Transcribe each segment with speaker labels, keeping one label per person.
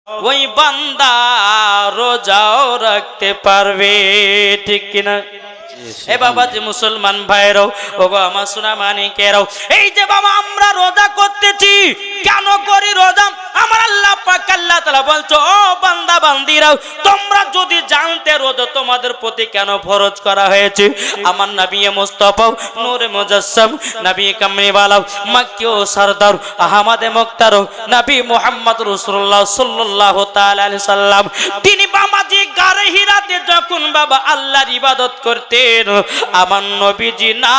Speaker 1: ওই বান্দা রোজাও রাখতে পারবে, ঠিক কিনা? এ বাবা যে মুসলমান ভাইরাও, ওগো আমার সোনা মানিকেরাও, এই যে বাবা আমরা রোজা করতেছি, কেন করি রোজা? আমার আল্লাহ পাক আল্লাহ তাআলা বলছো, ও বান্দা বান্দিরাও, তোমরা যদি জানতে রোজা তোমাদের প্রতি কেন ফরজ করা হয়েছে, আমার নবী মুস্তাফা নূরে মুজাসসাম নবী কামলিওয়ালা মক্কি ও সরদার আহমদে মুখতার নবী মুহাম্মদ রাসূলুল্লাহ সাল্লাল্লাহু তাআলা আলাইহি সাল্লাম, তিনি বাবাজি গারে হিরাতে যখন বাবা আল্লাহর ইবাদত করতেন, আমার নবীজি না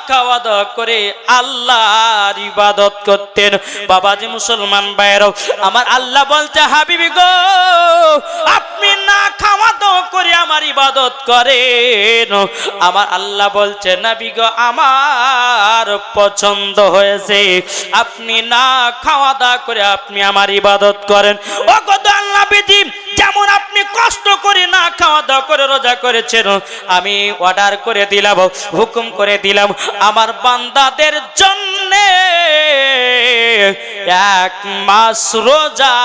Speaker 1: খাওয়া দাওয়া করে আল্লাহর ইবাদত করতেন। বাবাজি মুসলমান ভাইরাও, আমার আল্লাহ বলছে, হাবিবি গো আপনি না খাওয়া দাওয়া করে আমার ইবাদত করেন। আমার আল্লাহ বলছে, নবী গো আমার পছন্দ হয়েছে আপনি না খাওয়া দাওয়া করে আপনি আমার ইবাদত করেন। ও গো আল্লাহ নবীজি, যেমন আপনি কষ্ট করে না খাওয়া দাওয়া করে রোজা করেছেন, আমি অর্ডার করে দিলাম, হুকুম করে দিলাম, আমার বান্দাদের জন্য 1 মাস রোজা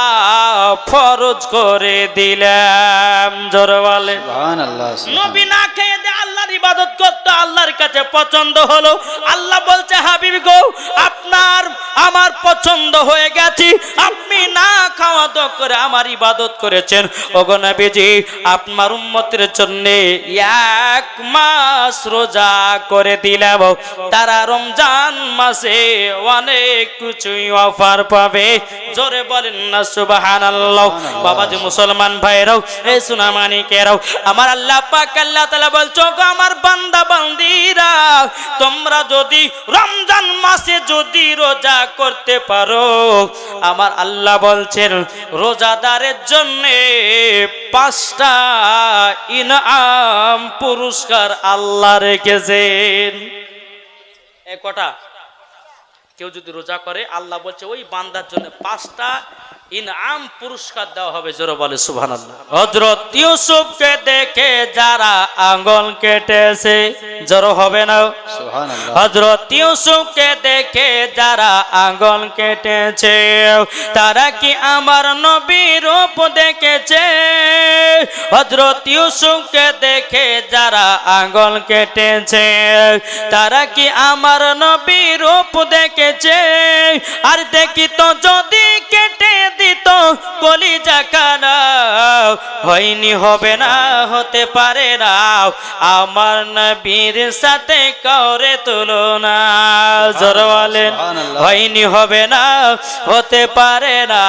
Speaker 1: ফরজ করে দিলাম। জোরে বলেন
Speaker 2: সুবহানাল্লাহ।
Speaker 1: নবী না খেয়ে দিয়ে আল্লাহর ইবাদত করতে আল্লাহর কাছে পছন্দ হলো। আল্লাহ বলছে, হাবিব গো আপনার আমার পছন্দ হয়ে গেছে, আপনি না খাওয়া দাওয়া করে আমার ইবাদত করেছেন। ওগো নবীজি আপনার উম্মতের জন্য 1 মাস রোজা করে দিলাম, তারা রমজান মাসে অনেক কিছুই অফার পাবে। জোরে বলেন না সুবহানাল্লাহ। বাবাজি মুসলমান ভাইরাও, এই সোনা মানিকেরাও, আমার আল্লাহ পাক আল্লাহ তাআলা বলছো, গো আমার বান্দা বান্দিরা, তোমরা যদি রমজান মাসে যদি রোজা করতে পারো, আমার আল্লাহ বলছেন রোজাদারের জন্য 5টা ইনাম পুরস্কার আল্লাহ রেখেছেন। এ কটা? কেউ যদি রোজা করে আল্লাহ বলছে ওই বান্দার জন্য 5টা ইনাম পুরস্কার দেওয়া হবে। জোরে বলে সুবহানাল্লাহ। হযরত ইউসুফকে দেখে যারা আঙ্গুল কেটেছে, জোরে হবে না
Speaker 2: সুবহানাল্লাহ।
Speaker 1: হযরত ইউসুফকে দেখে যারা আঙ্গুল কেটেছে, তারা কি আমার নবীর রূপ দেখেছে? হযরত ইউসুফকে দেখে যারা আঙ্গুল কেটেছে, তারা কি আমার নবীর রূপ দেখেছে? আর দেখি তো যদি কেটে দিত কলিজা কানা, হয়নি হবে না হতে পারে না আমার নবীর সাথে কাউরে তুলনা। জোরে বলেন হয়নি হবে না হতে পারে না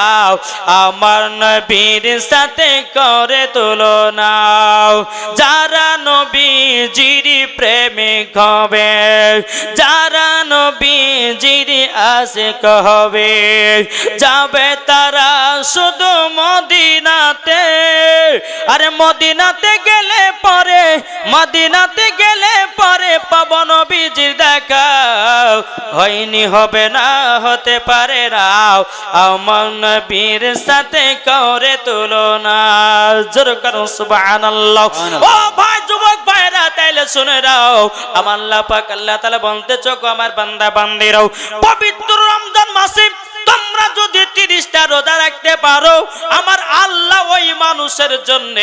Speaker 1: আমার নবীর সাথে কাউরে তুলনা। যারা নবীজির প্রেমিক হবে, যারা নবীজির আশিক হবে, যাবে তারা শুধু মদিনাতে। আরে মদিনাতে গেলে পরে, মদিনাতে গেলে পরে পাবো নবীজির দেখা, হয়নি হবে না হতে পারে না আমার নবীর সাথে কাউরে তুলনা। জোরে করুন সুবহানাল্লাহ। ও ভাই যুবক ভাইরা, তাইলে শুনে রাও, আমার আল্লাহ পাক আল্লাহ তাআলা বলতেছো, আমার বান্দা বান্দিরাও, পবিত্র রমজান মাসে তোমরা যদি 30টা রোজা রাখতে পারো, আমার আল্লাহ ওই মানুষের জন্য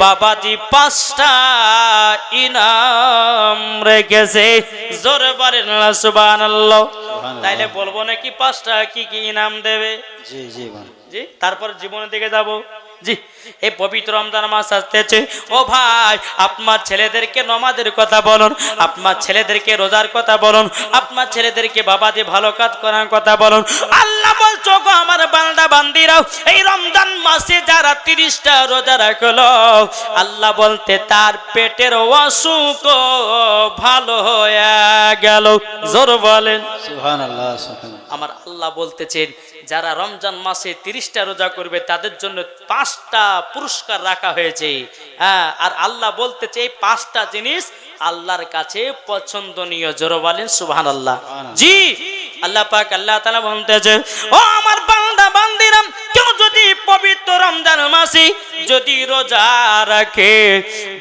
Speaker 1: বাবাজি 5টা ইনাম রেখেছে। জোরে বলেন না সুবহানাল্লাহ। তাইলে বলবো নাকি 5টা কি কি ইনাম দেবে?
Speaker 2: জি জি
Speaker 1: জি, তারপর জীবনের দিকে যাব। জি, এই পবিত্র রমজান মাস আসতেছে। ও ভাই, আপনার ছেলেদেরকে নামাজের কথা বলুন, আপনার ছেলেদেরকে রোজার কথা বলুন, আপনার ছেলেদেরকে বাবাজি ভালো কাজ করার কথা বলুন। আল্লাহ বলছো, গো আমার বান্দা বান্দিরাও, এই রমজান মাসে যারা 30টা রোজা রাখলো, আল্লাহ বলতে তার পেটের অসুখ ভালো হয়ে গেল। জোর বলেন
Speaker 2: সুবহানাল্লাহ সুবহানাল্লাহ।
Speaker 1: আমার আল্লাহ বলতেছেন যারা রমজান মাসে 30টা রোজা করবে তাদের জন্য 5টা পুরস্কার রাখা হয়েছে। হ্যাঁ, আর আল্লাহ বলতেছে এই 5টা জিনিস আল্লাহর কাছে পছন্দনীয়। জোরে বলেন সুবহানাল্লাহ। জি, আল্লাহ পাক আল্লাহ তাআলা বলতেছে, ও আমার বান্দা বান্দিরা, কেউ যদি পবিত্র রমজান মাসে যদি রোজা রাখে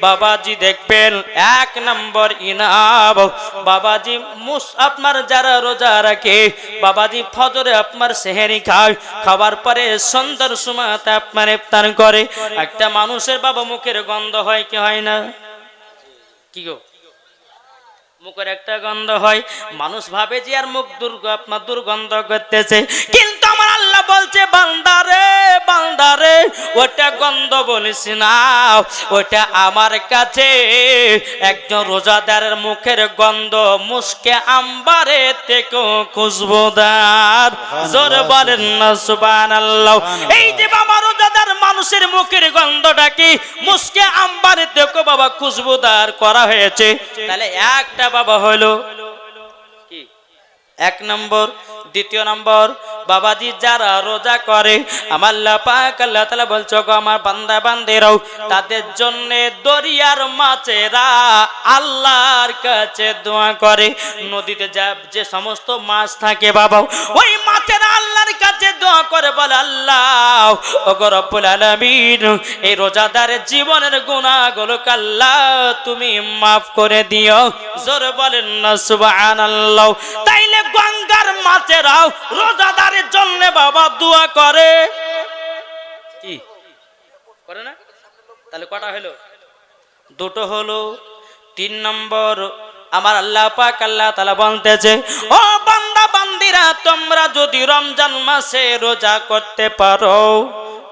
Speaker 1: বাবাজি দেখবেন 1 নম্বর ইনাম বাবাজি আপনার যারা রোজা রাখে বাবাজি ফজরে আপনার সেহরি খায়, খাবার পরে সন্ধ্যার সময়তে আপনার ইফতার করে। একটা মানুষের বাবা মুখের গন্ধ হয় কি হয় না? কি গো, মুখের একটা গন্ধ হয়, মানুষ ভাবে যে আর মুখ আপনার দুর্গন্ধ করতেছে, কিন্তু আমার আল্লাহ বলছে বান্দারে বান্দারে ওটা গন্ধ বলিস না, ওটা আমার কাছে একজন রোজাদারের মুখের গন্ধ মুস্কে আম্বারে থেকে খুশবুদার। জোরে বলেন না সুবহানাল্লাহ। এই যে বাবা রোজাদার মানুষের মুখের গন্ধটাকে মুস্কে আম্বারে থেকে বাবা খুশবুদার করা হয়েছে, তাহলে একটা বাবা হলো কি 1 নম্বর। দ্বিতীয় নম্বর বাবাজি যারা রোজা করে আমার আল্লাহ পাক আল্লাহ তাআলা বলছে গো আমার বান্দা বান্দিরাও তাদের জন্য দরিয়ার মাছেরা আল্লাহর কাছে দোয়া করে। নদীতে যে সমস্ত মাছ থাকে বাবা ওই মাছেরা আল্লাহর কাছে দোয়া করে, বলে আল্লাহ ওগো রব্বুল আলামিন এই রোজাদারের জীবনের গুনাহগুলো আল্লাহ তুমি মাফ করে দিও। জোরে বলেন না সুবহানাল্লাহ। তাইলে গঙ্গার মাছেরাও রোজাদারের জন্য বাবা দোয়া করে, কি করে না? তাহলে কটা হলো? দুটো হলো। 3 নম্বর আমার আল্লাহ পাক আল্লাহ তাআলা বলতেছে ও বান্দা বান্দিরা তোমরা যদি রমজান মাসে রোজা করতে পারো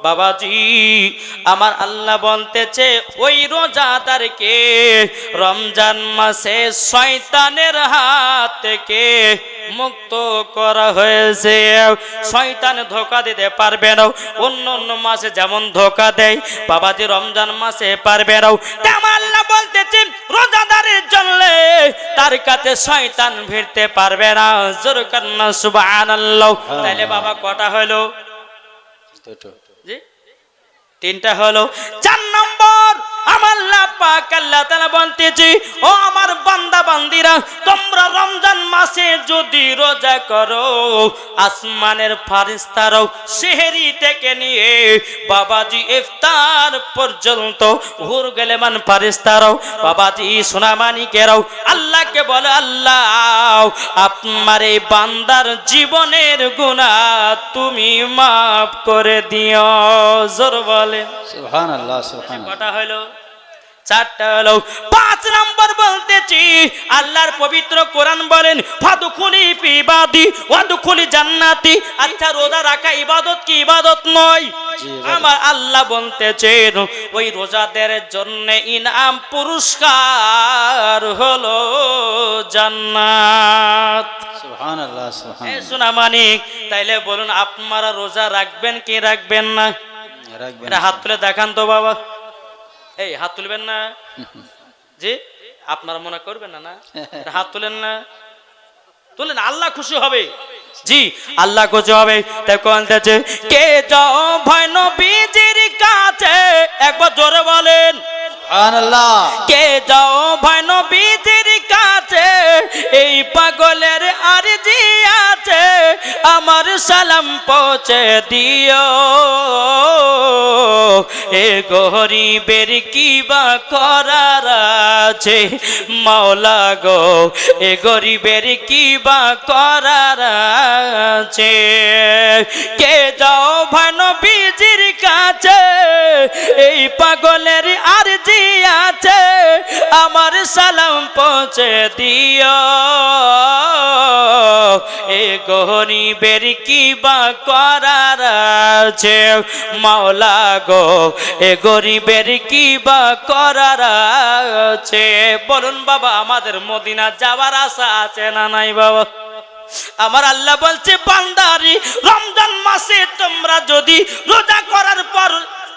Speaker 1: বাবাজি আমার আল্লাহ বলতেছে ওই রোজাদারকে রমজান মাসে শয়তানের হাত থেকে মুক্ত করা হয়েছে। শয়তান ধোঁকা দিতে পারবে না, অন্য অন্য মাসে যেমন ধোঁকা দেয় বাবাজি রমজান মাসে পারবে না। তেমন আল্লাহ বলতেছে রোজাদারের জন্য তার কাছে শয়তান ভিড়তে পারবে না। জোরে কান্না সুবহানাল্লাহ। তাইলে বাবা কটা হলো?
Speaker 2: দুটো।
Speaker 1: জি 3টা হলো। 4 নম্বর আমার আল্লাহ পাক আল্লাহ তাআলা বলতেছে ও আমার বান্দা বান্দিরা তোমরা রমজান মাসে যদি রোজা করো আসমানের ফারিস্তারাও সেহরি থেকে নিয়ে বাবাজি ইফতার পর্যন্ত হুর গেলেমান ফারিস্তারাও বাবাজি সোনামানিকেরাও আল্লাহকে বলে আল্লাহ আপনার এই বান্দার জীবনের গুনাহ তুমি মাফ করে দিও। জোর বলে
Speaker 2: সুবহানাল্লাহ সুবহানাল্লাহ।
Speaker 1: কটা হলো? 4টা হলো। 5 নম্বর বলতেছি আল্লাহর পবিত্র কোরআন বলেন ফাদখুলি ফি ইবাদি ওয়াদখুলি জান্নাতি। আচ্ছা রোজা রাখা ইবাদত কি ইবাদত নয়? আমার আল্লাহ বলতেছেন ওই রোজাদের জন্য ইনাম পুরস্কার হলো জান্নাত।
Speaker 2: সুবহানাল্লাহ সুবহানাল্লাহ।
Speaker 1: শোনা মানিক তাইলে বলুন আপনারা রোজা রাখবেন কি রাখবেন না?
Speaker 2: রাখবেন।
Speaker 1: এটা হাত তুলে দেখান তো বাবা। এই হাত তুলবেন না? জি আপনারা মনে করবেন না? না হাত তুলেন না? তুলেন, আল্লাহ খুশি হবে। জি আল্লাহ খুশি হবে। তাই কোনটাছে কে যাও ভয় নবীজির কাছে, একবার জোরে বলেন
Speaker 2: সুবহানাল্লাহ।
Speaker 1: কে যাও ভয় নবীজির কাছে এই পাগলের আরজি আছে আমার সালাম পৌঁছে দিও। এ গরিবের কি বা করার আছে মাওলা গো, এ গরিবের কি বা করার আছে। কে যাও ভাই নবীজির কাছে এই পাগলের আরজি আছে আমার সালাম পৌঁছে দিও। এ গরিবের কি বা করার আছে মাওলা গো, এ গরিবের কি বা করার আছে। বলুন বাবা আমাদের মদিনা যাওয়ার আশা আছে না নাই বাবা? আমার আল্লাহ বলছে বান্দারি রমজান মাসে তোমরা যদি রোজা করার পর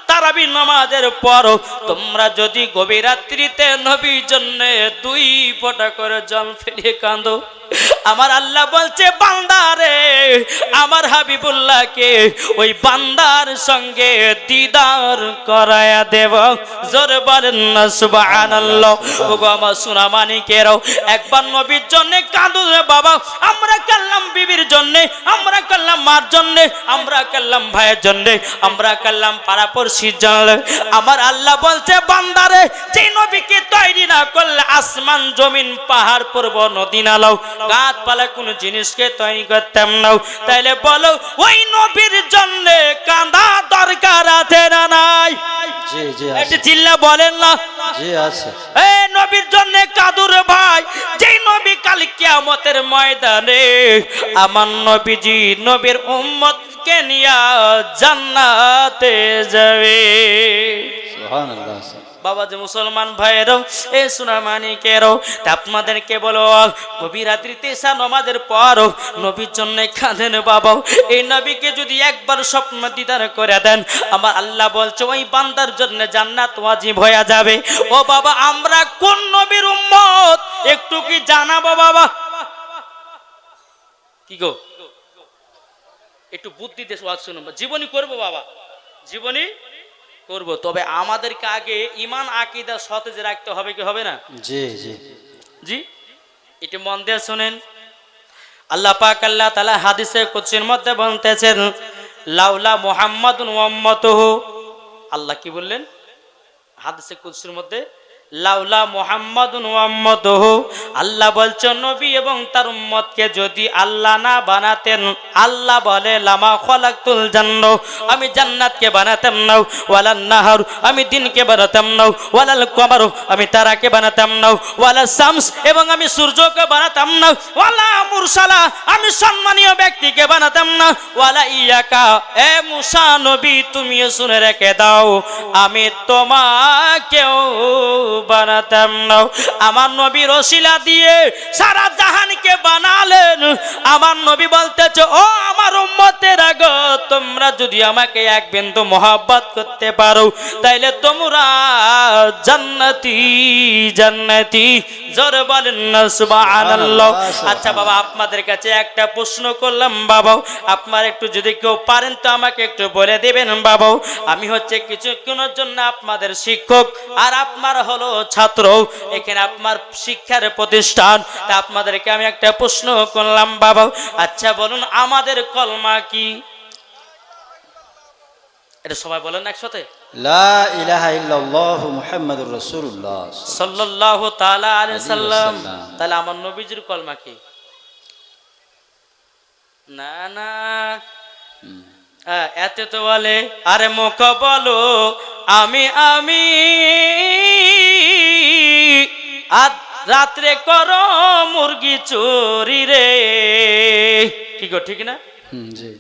Speaker 1: তারাবি নামাজের পর তোমরা যদি গভীর রাত্রিতে নবীর জন্য 2 ফোঁটা করে জল ফেলে কাঁদো, আমার আল্লাহ বলছে বান্দারে আমার হাবিবুল্লাহকে ওই বান্দার সঙ্গে দিদার করায়া দেব। জোরে বলেন না সুবহানাল্লাহ। ওগো আমার সোনা মানিকেরাও একবার নবীর জন্য কাঁদো রে বাবা। আমরা কাল্লাম বিবির জন্য, আমরা কাল্লাম মার জন্য, আমরা কাল্লাম ভাইয়ের জন্য, আমরা কাল্লাম পাড়াপড়শি মসজিদ জানলে আমার আল্লাহ বলছে বান্দারে যে নবীকে তৈরি না করলে আসমান জমিন পাহাড় পর্বত নদী নালাও গাছপালা কোনো জিনিসকে তৈরি করতাম না তাইলে বলো ওই নবীর জন্য কাঁদা দরকার আছে না নাই
Speaker 2: জি জি
Speaker 1: একটু
Speaker 2: আছে
Speaker 1: চিল্লা বলেন না
Speaker 2: জি আছে
Speaker 1: এই নবীর জন্য কাদুর ভাই যেই নবী কাল কিয়ামতের ময়দানে আমার নবীজি নবীর উম্মতকে নিয়ে জান্নাতে যাবে
Speaker 2: সুবহানাল্লাহ
Speaker 1: বাবা যে মুসলমান ভাইয়েরও এ সুনামানিকেরও তা আপনাদেরকে বলো গভীর রাত্রিতে এসা নামাজের পরও নবীর জন্য কাঁদেন বাবা এই নবীকে যদি একবার স্বপ্ন দিদার করে দেন আমার আল্লাহ বলছে ওই বান্দার জন্য জান্নাত ওয়াজিব হয়ে যাবে ও বাবা আমরা কোন নবীর উম্মত একটু কি জানাবো বাবা কি গো একটু বুদ্ধি দিয়ে ওয়াজ শুনুন জীবনী করবো বাবা জীবনী করব তবে আমাদেরকে আগে ঈমান আকীদা সতেজ রাখতে হবে কি হবে না
Speaker 2: জি জি
Speaker 1: জি এটা মন দিয়ে শুনেন আল্লাহ পাক আল্লাহ তাআলা হাদিসে কুদসির মধ্যে বলতেছেন লাউলা মুহাম্মাদুন ওয়া উম্মাতুহু আল্লাহ কি বললেন হাদিসে কুদসির মধ্যে লাউলা মুহাম্মাদুন ওয়া উম্মাতুহু আল্লাহ বলছেন নবী এবং তার উম্মতকে যদি আল্লাহ না বানাতেন আল্লাহ বলে লামা খলাকতুল জান্নাহ আমি জান্নাতকে বানাতাম না ওয়ালান নাহার আমি দিনকে বানাতাম না ওয়ালাল কমার আমি তারাকে বানাতাম না ওয়ালা শামস এবং আমি সূর্যকে বানাতাম না ওয়ালা মুরসালা আমি সম্মানীয় ব্যক্তিকে বানাতাম না ওয়ালা ইয়াকা এ মুসা নবী তুমিও শুনে রেখে দাও আমি তোমাকেও বানাতাম না আমার নবীর ওসিলা দিয়ে সারা জাহানকে বানালেন আমার নবী বলতেছে ও আমার উম্মতেরা গো তোমরা যদি আমাকে এক বিন্দু মহব্বত করতে পারো তাইলে তোমরা জান্নাতি জান্নাতি জোরে বলেন না সুবহানাল্লাহ আচ্ছা বাবা আপনাদের কাছে একটা প্রশ্ন করলাম বাবা আপনারা একটু যদি কেউ পারেন তো আমাকে একটু বলে দিবেন বাবা আমি হচ্ছে কিছুক্ষণের জন্য আপনাদের শিক্ষক আর আপনারা হলো ছাত্র এখানে আপনার শিক্ষার প্রতিষ্ঠান তা আপনাদেরকে আমি একটা প্রশ্ন করলাম বাবা আচ্ছা বলুন আমাদের কলমা কি এটা সবাই বলেন একসাথে
Speaker 2: লা ইলাহা ইল্লাল্লাহু মুহাম্মাদুর রাসূলুল্লাহ
Speaker 1: সাল্লাল্লাহু তাআলা আলাইহি সাল্লাম
Speaker 2: সাল্লাম।
Speaker 1: তাহলে আমার নবীজির কলমা কি না না এতে তো বলে আরে মুখ বলো আমি আমি আজ রাত্রে করো মুরগি চুরি রে কি গো ঠিক না
Speaker 2: জি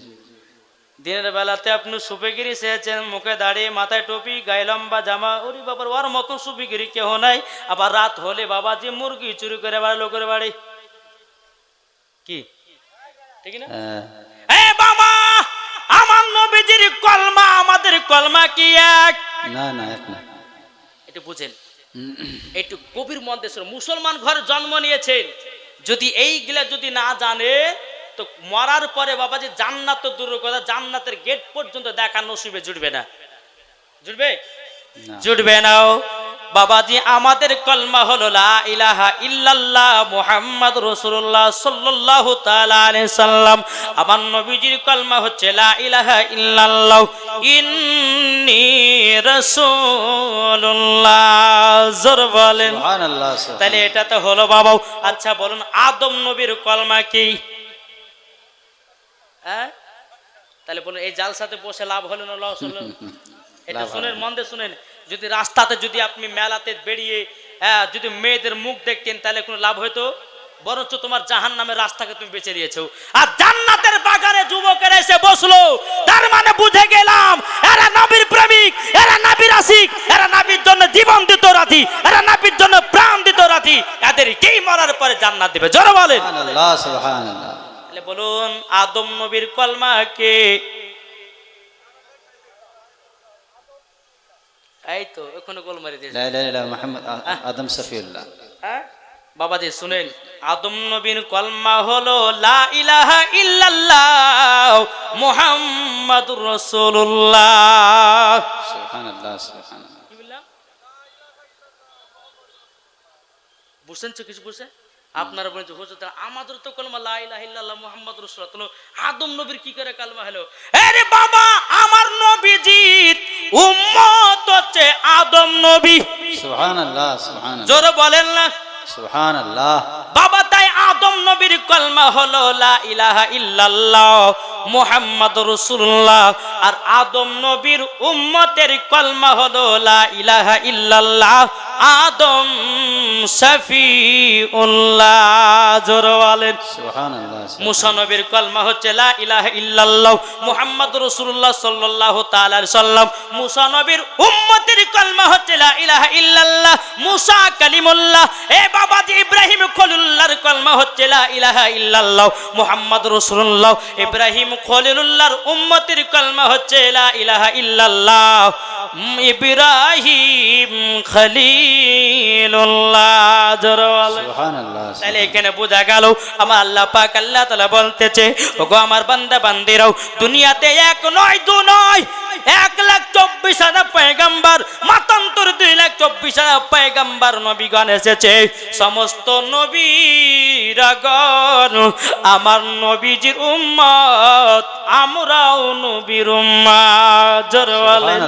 Speaker 1: দিনের বেলাতে আপনি সুপিগিরি সেছেন মুখে দাঁড়িয়ে মাথায় টুপি গায়ে লম্বা জামা ওরে বাবার ওর মতো সুপিগিরি কেহ নাই আবার রাত হলে বাবাজি মুরগি চুরি করে বাড়ি লোকের বাড়ি কি ঠিক না এ বাবা আমার নবীজির কলমা আমাদের কলমা কি এক
Speaker 2: না না এক না
Speaker 1: একটু বুঝেন একটু গভীর মধ্যে মুসলমান ঘরে জন্ম নিয়েছেন যদি এইগুলা যদি না জানে তো মরার পরে বাবা যে জান্নাত তো দূরের কথা জান্নাতের গেট পর্যন্ত দেখা নসিবে জুটবে না জুটবে জুটবে নাও বাবাজি আমাদের কলমা হলো লা ইলাহা ইল্লাল্লাহ মুহাম্মাদুর রাসূলুল্লাহ সাল্লাল্লাহু তাআলা আলাইহি সাল্লাম আমার নবীজির কলমা হচ্ছে লা ইলাহা ইল্লাল্লাহ ইন্নী রাসূলুল্লাহ জোর বলেন
Speaker 2: সুবহানাল্লাহ
Speaker 1: তাহলে এটা তো হলো বাবা আচ্ছা বলুন আদম নবীর কলমা কি হ্যাঁ তাহলে বলুন এই জালসাতে বসে লাভ হলো না লস হলো এটা শুনেন মন দিয়ে শুনেন যদি রাস্তাতে যদি আপনি মেলাতে বেরিয়ে যদি মেয়েদের মুখ দেখতেন তাহলে কোনো লাভ হইতো বরঞ্চ তোমার জাহান্নামের রাস্তাকে তুমি বেছে নিয়েছো আর জান্নাতের বাগানে যুবকেরা এসে বসলো তার মানে বুঝে গেলাম এরা নবীর প্রেমিক এরা নবীর আশিক এরা নবীর জন্য জীবন দিত রাতি এরা নবীর জন্য প্রাণ দিত রাতি এদের কি মরার পরে জান্নাত দিবে জোরে বলেন
Speaker 2: সুবহানাল্লাহ সুবহানাল্লাহ
Speaker 1: তাহলে বলুন আদম নবীর কলমা কে এই তো এখনো গোল মারি দিয়েছে
Speaker 2: লা ইলাহা ইল্লাল্লাহ মুহাম্মদ আদম সফিউল্লাহ
Speaker 1: হ্যাঁ বাবাজি শুনেন আদম নবীর কলমা হলো লা ইলাহা ইল্লাল্লাহ মুহাম্মাদুর রাসূলুল্লাহ
Speaker 2: সুবহানাল্লাহ সুবহানাল্লাহ
Speaker 1: কি বললাম বুঝছেন তো কিছু বুঝছেন আপনারা বলেন হুজুর আমাদের তো কলমা লা ইলাহা ইল্লাল্লাহ মুহাম্মাদুর রাসূলুল্লাহ আদম নবীর কি করে কলমা হলো আরে বাবা আমার নবীজির উম্মত হচ্ছে আদম নবী।
Speaker 2: সুবহানাল্লাহ সুবহানাল্লাহ
Speaker 1: জোরে বলেন না
Speaker 2: সুবহানাল্লাহ।
Speaker 1: বাবা। তাই আদম নবীর কলমা হলো লা ইলাহা ইল্লাল্লাহ মুহাম্মাদুর রাসূলুল্লাহ, আর আদম নবীর উম্মতের কলমা হলো লা ইলাহা ইল্লাল্লাহ আদম শফিউল্লাহ। জোরে বলেন
Speaker 2: সুবহানাল্লাহ।
Speaker 1: মুসা নবীর কলমা হচ্ছে লা ইলাহা ইল্লাল্লাহ মুহাম্মাদুর রাসূলুল্লাহ সাল্লাল্লাহু তাআলা আলাইহি সাল্লাম। মুসা নবীর উম্মতের কলমা হচ্ছে লা ইলাহা ইল্লাল্লাহ মুসা কালিমুল্লাহ। এ বাবাজি ইব্রাহিম খলিলুল্লাহর কলমা হচ্ছে লা ইলাহা ইল্লাল্লাহ মুহাম্মাদুর রাসূলুল্লাহ। ইব্রাহিম খলিলুল্লাহর উম্মতের কলমা হচ্ছে লা ইলাহা ইল্লাল্লাহ ইব্রাহিম খলিলুল্লাহ। জোরে বলেন
Speaker 2: সুবহানাল্লাহ।
Speaker 1: তাহলে এখানে বোঝা গেল আমার আল্লাহ পাক আল্লাহ তাআলা বলতেছে, ওগো আমার বান্দা বান্দিরাও, দুনিয়াতে এক নয় দু নয় 1,24,000 পয়গম্বর, মাতান্তর 2,24,000 পয়গম্বর নবীগণ এসেছে। সমস্ত নবীরাগণ আমার নবীজির উম্মত, আমরাও নবীর উম্মত। জোরে বলেন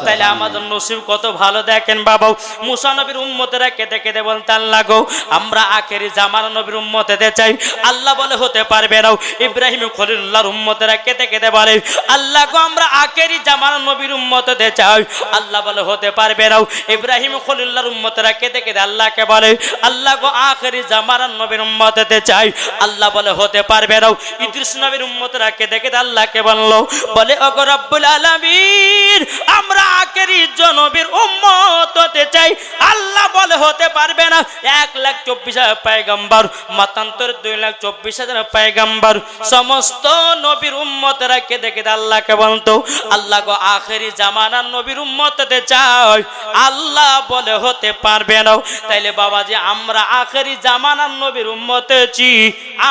Speaker 1: তাহলে আমাদের নসিব কত ভালো দেখেন বাবা। মুসা নবীর উম্মতেরা কেঁদে কেঁদে বলতে আল্লাহ গো আমরা আখেরি জামানা নবীর উম্মত হতে চাই। আল্লাহ বলে হতে পারবে না। ইব্রাহিম খলিলুল্লাহর উম্মতেরা কেঁদে কেঁদে বলে আল্লাহ গো আমরা আখেরি জামানা নবীর উম্মত হতে চাই। আল্লাহ বলে হতে পারবে না। ইব্রাহিম খলিলুল্লাহর উম্মতেরা কেঁদে কেঁদে আল্লাহকে বলে আল্লাহ গো আখেরি জামানা নবীর উম্মত হতে চাই। আল্লাহ বলে হতে পারবে না। ইদ্রিস নবীর উম্মতেরা কেঁদে কেঁদে আল্লাহকে বলল, বলে ওগো রব্বুল আলামিন আমরা আখেরি নবীর উম্মত হতে চাই। আল্লাহ বলে হতে পারবে না। 1,24,000 পয়গম্বর, মাতান্তর 2,24,000 পয়গম্বর, সমস্ত নবীর উম্মতেরা কেঁদে কেঁদে আল্লাহকে বলতো আল্লাহ গো আখেরি জামানার নবীর উম্মত হতে চাই। আল্লাহ বলে হতে পারবে না। তাইলে বাবাজি আমরা আখেরি জামানার নবীর উম্মত হয়েছি,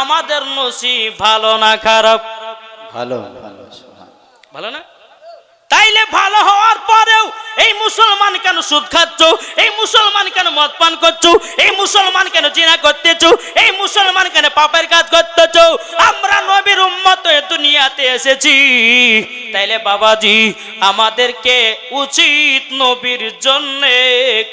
Speaker 1: আমাদের নসিব ভালো না খারাপ?
Speaker 2: ভালো ভালো সুবহানাল্লাহ।
Speaker 1: ভালো না? তাইলে ভালো হওয়ার পরেও এই মুসলমান কেন সুদ খাচ্ছ? এই মুসলমান কেন মদ পান করছো? এই মুসলমান কেন জিনা করতেছো? এই মুসলমান কেন পাপের কাজ করতেছো? আমরা নবীর উম্মত হয়ে দুনিয়াতে এসেছি। তাইলে বাবাজি আমাদেরকে উচিত নবীর জন্য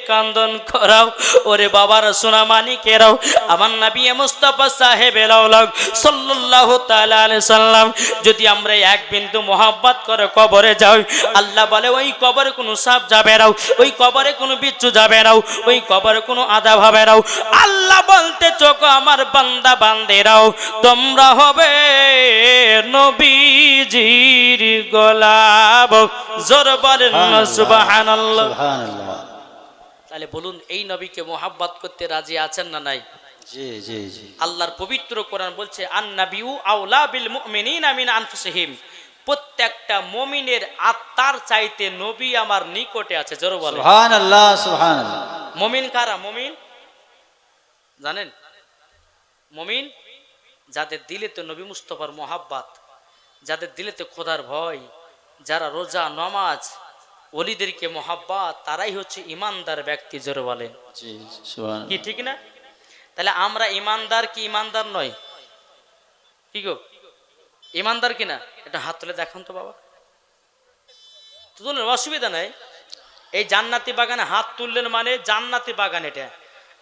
Speaker 1: কান্দন করাও। ওরে বাবার সোনা মানিকেরাও, আমার নবী মুস্তাফা সাহেবের আওলাদ সাল্লাল্লাহু তাআলা আলাইহি সাল্লাম যদি আমরা এক বিন্দু মোহাব্বত করে কবরে যাই, আল্লাহ বলে ওই কবরে কোনো সাপ যাবে না, ওই কবরে কোনো বিচ্ছু যাবে না, ওই কবরে কোনো আযাব হবে না। আল্লাহ বলতে চোখ আমার বান্দা বান্দেরাও তোমরা হবে নবীজির গোলাম। জোরে বলেন সুবহানাল্লাহ
Speaker 2: সুবহানাল্লাহ।
Speaker 1: তাহলে বলুন এই নবীকে মোহাব্বত করতে রাজি আছেন না নাই?
Speaker 2: জি জি জি।
Speaker 1: আল্লাহর পবিত্র কোরআন বলছে আন-নাবিয়্যু আওলা বিল মুমিনিনা মিন আনফুসিহিম, প্রত্যেকটা মুমিনের আত্মার চাইতে নবী আমার নিকটে আছে। জোরে বলেন
Speaker 2: সুবহানাল্লাহ সুবহানাল্লাহ।
Speaker 1: মুমিন কারা? মুমিন জানেন? মুমিন যাদের দিলেতে নবী মুস্তাফার মোহাব্বত, যাদের দিলেতে খোদার ভয়, যারা রোজা নামাজ ওলিদেরকে মোহাব্বত, তারাই হচ্ছে ইমানদার ব্যক্তি। জোরে বলেন
Speaker 2: জি সুবহানাল্লাহ।
Speaker 1: কি ঠিক না? তাহলে আমরা ইমানদার কি ইমানদার নয়? কি গো ইমানদার কিনা? এটা হাত তুলে দেখান তো বাবা। তুলেন, অসুবিধা নাই। এই জান্নাতি বাগানে হাত তুললেন মানে জান্নাতি বাগান। এটা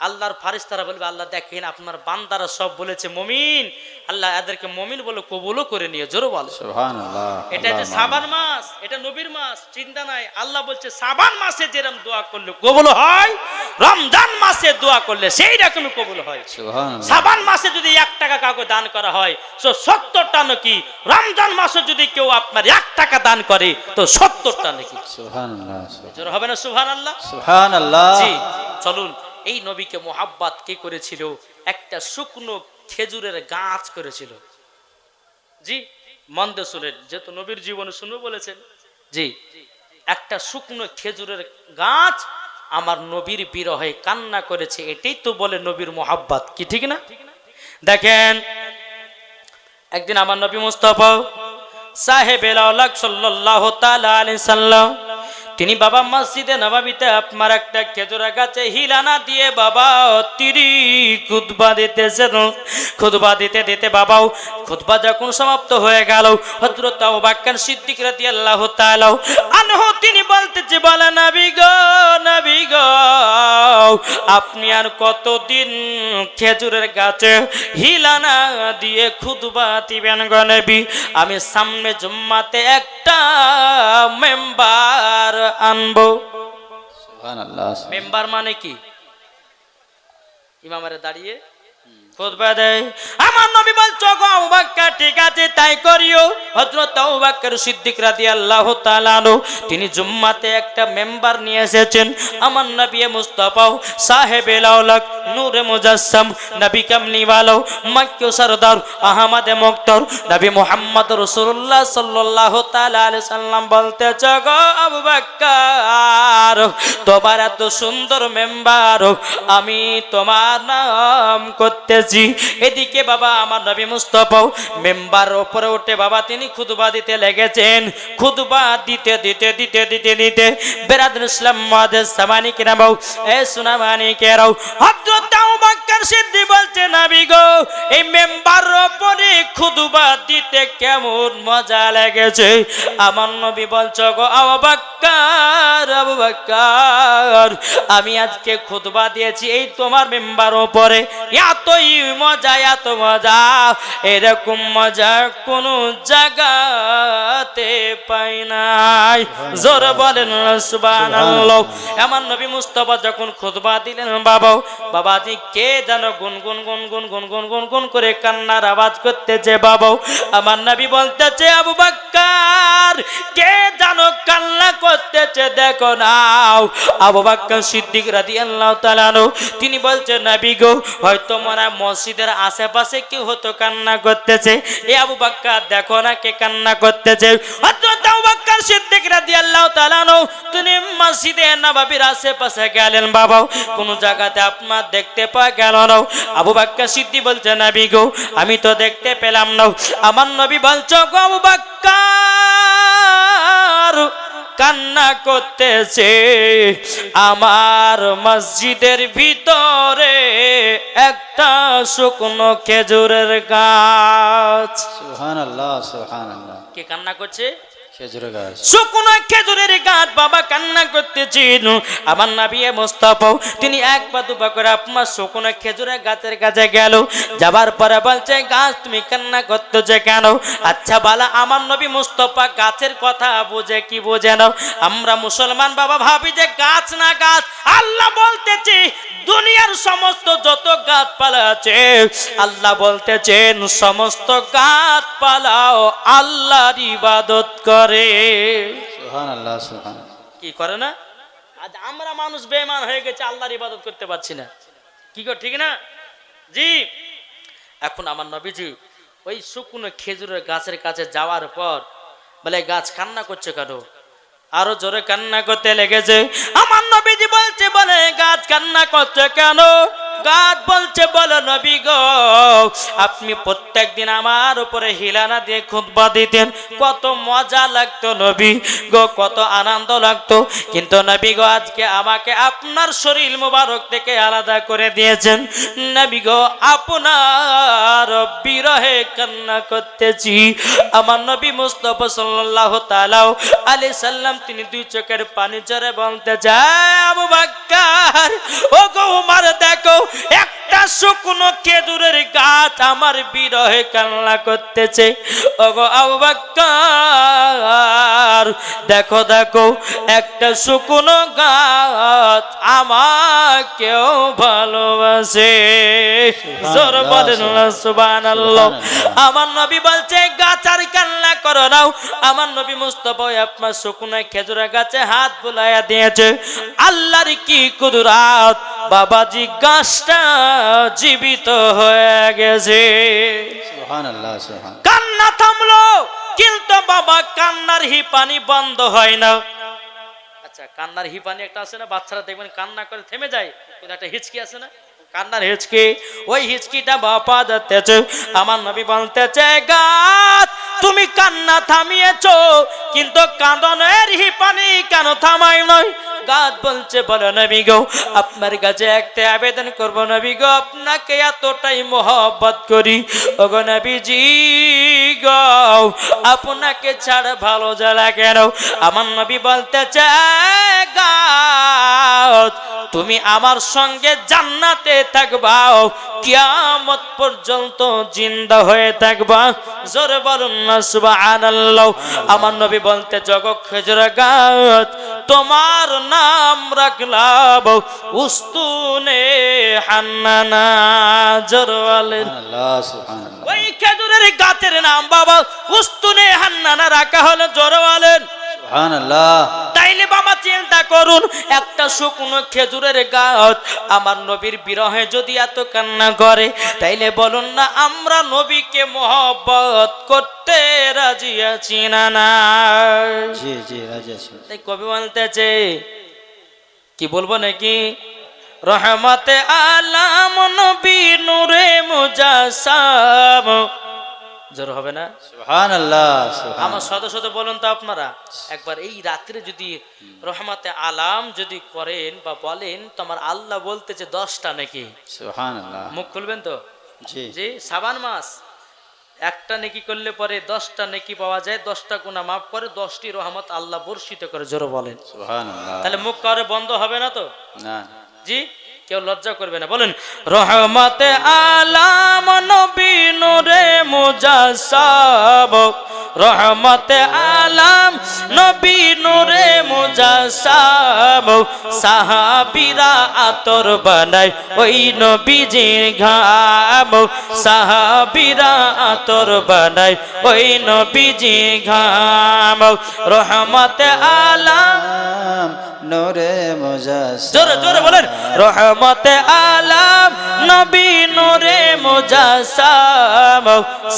Speaker 1: আল্লাহর ফারিস্তারা বলবে আল্লাহ দেখেন আপনার বান্দারা সব বলেছে মুমিন, আল্লাহ এদেরকে মুমিন বলে কবুলও করে নিয়ে। জোরে বল
Speaker 2: সুবহানাল্লাহ।
Speaker 1: এটা যে শাবান মাস, এটা নবীর মাস, চিন্তা নাই। আল্লাহ বলছে শাবান মাসে যেরকম দোয়া করলে কবুল হয়, রমজান মাসে দোয়া করলে সেই রকমই কবুল হয়।
Speaker 2: সুবহানাল্লাহ।
Speaker 1: শাবান মাসে যদি 1 টাকা কাউকে দান করা হয় তো 70টা নাকি, রমজান মাসে যদি কেউ আপনার 1 টাকা দান করে তো 70টা নাকি।
Speaker 2: সুবহানাল্লাহ।
Speaker 1: জোরে হবে না সুবহানাল্লাহ?
Speaker 2: সুবহানাল্লাহ।
Speaker 1: জি চলুন এই নবীকে মোহাব্বত কে করেছিল? একটা শুকনো খেজুরের গাছ করেছিল। জি মন্দ শুনেন, যেহেতু নবীর জীবনে শুনবো বলেছেন। জি একটা শুকনো খেজুরের গাছ আমার নবীর বিরহে কান্না করেছে, এটাই তো বলে নবীর মোহাব্বত। কি ঠিক না? দেখেন একদিন আমার নবী মুস্তাফা সাহেবের আওলাদ সাল্লাল্লাহু তাআলা আলাইহি সাল্লাম তিনি বাবা মসজিদে নববীতে আপনার একটা খেজুরা গাছে হিলানা দিয়ে বাবা তিনি খুতবা দিতেছেন। খুতবা দিতে দিতে বাবাও খুতবা যখন সমাপ্ত হয়ে গেল, হযরত আবু বকর সিদ্দিক রাদিয়াল্লাহু তাআলা আনহু তিনি বলতে আপনি আর কতদিন খেজুরের গাছে হিলানা দিয়ে খুতবা দিবেন গো নবী? আমি সামনে জুম্মাতে একটা মেম্বার আনবো।
Speaker 2: সুবহানাল্লাহ।
Speaker 1: মেম্বার মানে কি? ইমামের দাঁড়িয়ে খুতবা দেয়। আমার নবী বলছো গো আবু বকর ঠিক আছে তাই করিও। হযরত আবু বকর সিদ্দিক রাদিয়াল্লাহু তাআলা আনহু তিনি জুম্মাতে একটা মেম্বার নিয়ে এসেছেন। আমার নবী মুস্তাফা সাহেবে লাউলাক নূরে মুজাসসাম নবী কামলি ওয়ালাও মক্কি সরদার আহমদ মুক্তার নবী মুহাম্মদ রাসূলুল্লাহ সাল্লাল্লাহু তাআলা আলাইহি সাল্লাম বলতেছে গো আবু বকর তোমার এত সুন্দর মেম্বার আমি তোমার নাম করতে। এদিকে বাবা আমার নবী মুস্তাফা মেম্বার উপরে উঠে বাবা তিনি খুতবা দিতে লেগেছেন। খুতবা দিতে দিতে দিতে দিতে দিতে বেরাদুল ইসলাম মুআদ্দিস সামানি কেরাম এ সুনামানি কেরাও হযরত আবু বকর সিদ্দিক বলছে নবী গো এই মেম্বার উপরে খুতবা দিতে কেমন মজা লেগেছে। আমার নবী বলছো গো আবু বকর আমি আজকে খুতবা দিয়েছি এই তোমার মেম্বার উপরে এতই মজা এত মজা এরকম মজা কোন জায়গাতে পাই নাই। জোর বলেন সুবহানাল্লাহ। আমার নবী মুস্তাফা যখন খুতবা দিলেন বাবাজি কে যেন গুনগুন গুনগুন গুনগুন গুনগুন করে কান্নার আওয়াজ করতেছে বাবা। আমার নবী বলতেছে আবু বকর কে যেন কান্না করতেছে দেখো নাও। আবু বকর সিদ্দিক রাদিয়াল্লাহু তাআলা আনহু তিনি বলছেন নবী গো হয়তো মনে হয় মসজিদের আশেপাশে কেউ হতো কান্না করতেছে। এ আবু বকর দেখো না কে কান্না করতেছে। হযরত আবু বকর সিদ্দিক রাদিয়াল্লাহু তাআলা আনহু তিনি মসজিদে নববীর আশেপাশে গেলেন বাবা কোন জায়গাতে আপনার দেখতে পাওয়া গেল না। আবু বকর সিদ্দিক বলছে নবী গো আমি তো দেখতে পেলাম না। আমার নবী বলছো গো আবু বকর কান্না করতেছে আমার মসজিদের ভিতরে একটা শুকনো খেজুরের গাছ।
Speaker 2: সুবহানাল্লাহ সুবহানাল্লাহ।
Speaker 1: কে কান্না করছে?
Speaker 2: খেজুরের গাছ।
Speaker 1: শুকনো খেজুরের গাছ বাবা কান্না করতেছেন। আমার নবী মুস্তাফা তিনি একবার দুবার করে আপনার শুকনো খেজুরের গাছের কাছে গেল। যাবার পরে বলছে গাছ তুমি কান্না করতেছে কেন? আচ্ছা বালা আমার নবী মুস্তাফা গাছের কথা বুঝে কি বোঝে না? আমরা মুসলমান বাবা ভাবি যে গাছ না গাছ। আল্লাহ বলতেছে দুনিয়ার সমস্ত যত গাছপালা আছে আল্লাহ বলতেছেন সমস্ত গাছপালাও আল্লাহর ইবাদত করে।
Speaker 2: সুবহানাল্লাহ সুবহানাল্লাহ।
Speaker 1: কি করে না? আজ আমরা মানুষ বেঈমান হয়ে গেছে আল্লাহর ইবাদত করতে পারছি না। কি গো ঠিক না? জি। এখন আমার নবীজি ওই শুকনো খেজুরের গাছের কাছে যাওয়ার পর বলে গাছ কান্না করছে কেন? আরো জোরে কান্না করতে লেগেছে। আমার নবীজি বলছে বলে গাছ কান্না করছে কেন? গাছ বলছে বলো নবী গো আপনি প্রত্যেকদিন আমার উপরে হিলানা দিয়ে খুতবা দিতেন কত মজা লাগতো নবী গো কত আনন্দ লাগতো। কিন্তু নবী গো আজকে আমাকে আপনার শরীর মোবারক থেকে আলাদা করে দিয়েছেন। নবী গো আপনার বিরহে কান্না করতেছি। আমার নবী মুস্তাফা সাল্লাল্লাহু তাআলা আলাইহি সাল্লাম তিনি দুই চোখের পানি ঝরে বলতে যায় আবু বকর ও গো উমর দেখো একটা শুকনো খেজুরের গাছ আমার বিরহে কান্না করতেছে। ও গো আবু বকর দেখো দেখো একটা শুকনো গাছ আমাকেও ভালোবাসে। জোর বলেন সুবহানাল্লাহ। আমার নবী বলছে গাছ আর কান্না করো নাও। আমার নবী মুস্তাফা আপনার শুকনো খেজুরের গাছে হাত বুলাইয়া দিয়েছে। আল্লাহর কি কুদরত বাবাজি গাছটা জীবিত হয়ে গেছে।
Speaker 2: সুবহানাল্লাহ সুবহানাল্লাহ।
Speaker 1: কান্না থামলো কিন্তু বাবা কান্নার হিপানি বন্ধ হয় না। আচ্ছা কান্নার হিপানি একটা আছে না বাচ্চারা দেখবেন কান্না করে থেমে যায় কিন্তু একটা হিচকি আছে না কান্নার হিচকি ওই হিচকিটা বাবা যাচ্ছে। আমার নবী বলতেছে গাছ তুমি কান্না থামিয়েছো কিন্তু কাঁদনের হিপানি কেন থামাই নয়? গাছ বলছে বলো নবী গো আপনার কাছে একটা আবেদন করবো নবী গো আপনাকে এতটাই মোহব্বত করি ও গো নবীজি গো আপনাকে ছাড়া ভালো জ্বালা কেন? আমার নবী বলতে চায় গাছ তুমি আমার সঙ্গে জান্নাতে থাকবা, কিয়ামত পর্যন্ত জিন্দা হয়ে থাকবা। জোরে বলুন না সুবহানাল্লাহ। আমার নবী বলতে, জগৎ খেজুর গাছ, তোমার নাম রাখলাম উস্তুনে হান্নানা। জোরে বলেন।
Speaker 2: সুবহানাল্লাহ সুবহানাল্লাহ।
Speaker 1: ওই খেজুরের গাছের নাম বাবা উস্তুনে হান্নানা রাখা হলো। জোরে বলেন
Speaker 2: সুবহানাল্লাহ।
Speaker 1: তাইলে বাবা চিন্তা করুন, একটা শুকনো খেজুরের গাছ আমার নবীর বিরহে যদি এত কান্না করে, তাইলে বলুন না আমরা নবীকে মহব্বত করতে রাজি আছি না না?
Speaker 2: জি জি রাজি আছি।
Speaker 1: তাই কবি বলতেছে, কি বলবো নাকি, রহমতে আলাম নবী নূরে মুজাসসাম। জোর হবে না?
Speaker 2: সুবহানাল্লাহ
Speaker 1: আমার
Speaker 2: সুবহানাল্লাহ।
Speaker 1: শত শত বলুন তো আপনারা, একবার এই রাত্রে যদি রহমতে আলাম যদি করেন বা বলেন, তো আমার আল্লাহ বলতেছে 10টা নাকি।
Speaker 2: সুবহানাল্লাহ।
Speaker 1: মুখ খুলবেন তো?
Speaker 2: জি
Speaker 1: জি, সাবান মাস একটা নেকি করলে পরে 10টা নেকি পাওয়া যায়, 10টা গুনাহ মাফ করে, 10টি রহমত আল্লাহ বর্ষিত করে। জোরে বলেন।
Speaker 2: সুবহানাল্লাহ।
Speaker 1: তাহলে মুখ করে বন্ধ হবে না তো?
Speaker 2: না
Speaker 1: জি, কেউ লজ্জা করবে না। বলেন, রহমতে আলাম নবী নূরে মুজাসসাম। রহমতে আলাম নবী নূরে মুজাসসাম। সাহাবীরা আতর বানায় ওই নবীজির ঘাম। সাহাবীরা আতর বানায় ওই নবীজির ঘাম। রহমতে আলাম,
Speaker 2: নূরে মুজাসসাম।
Speaker 1: জোরে জোরে বলেন, রহমতে আলাম নবী নূরে মুজাসসাম।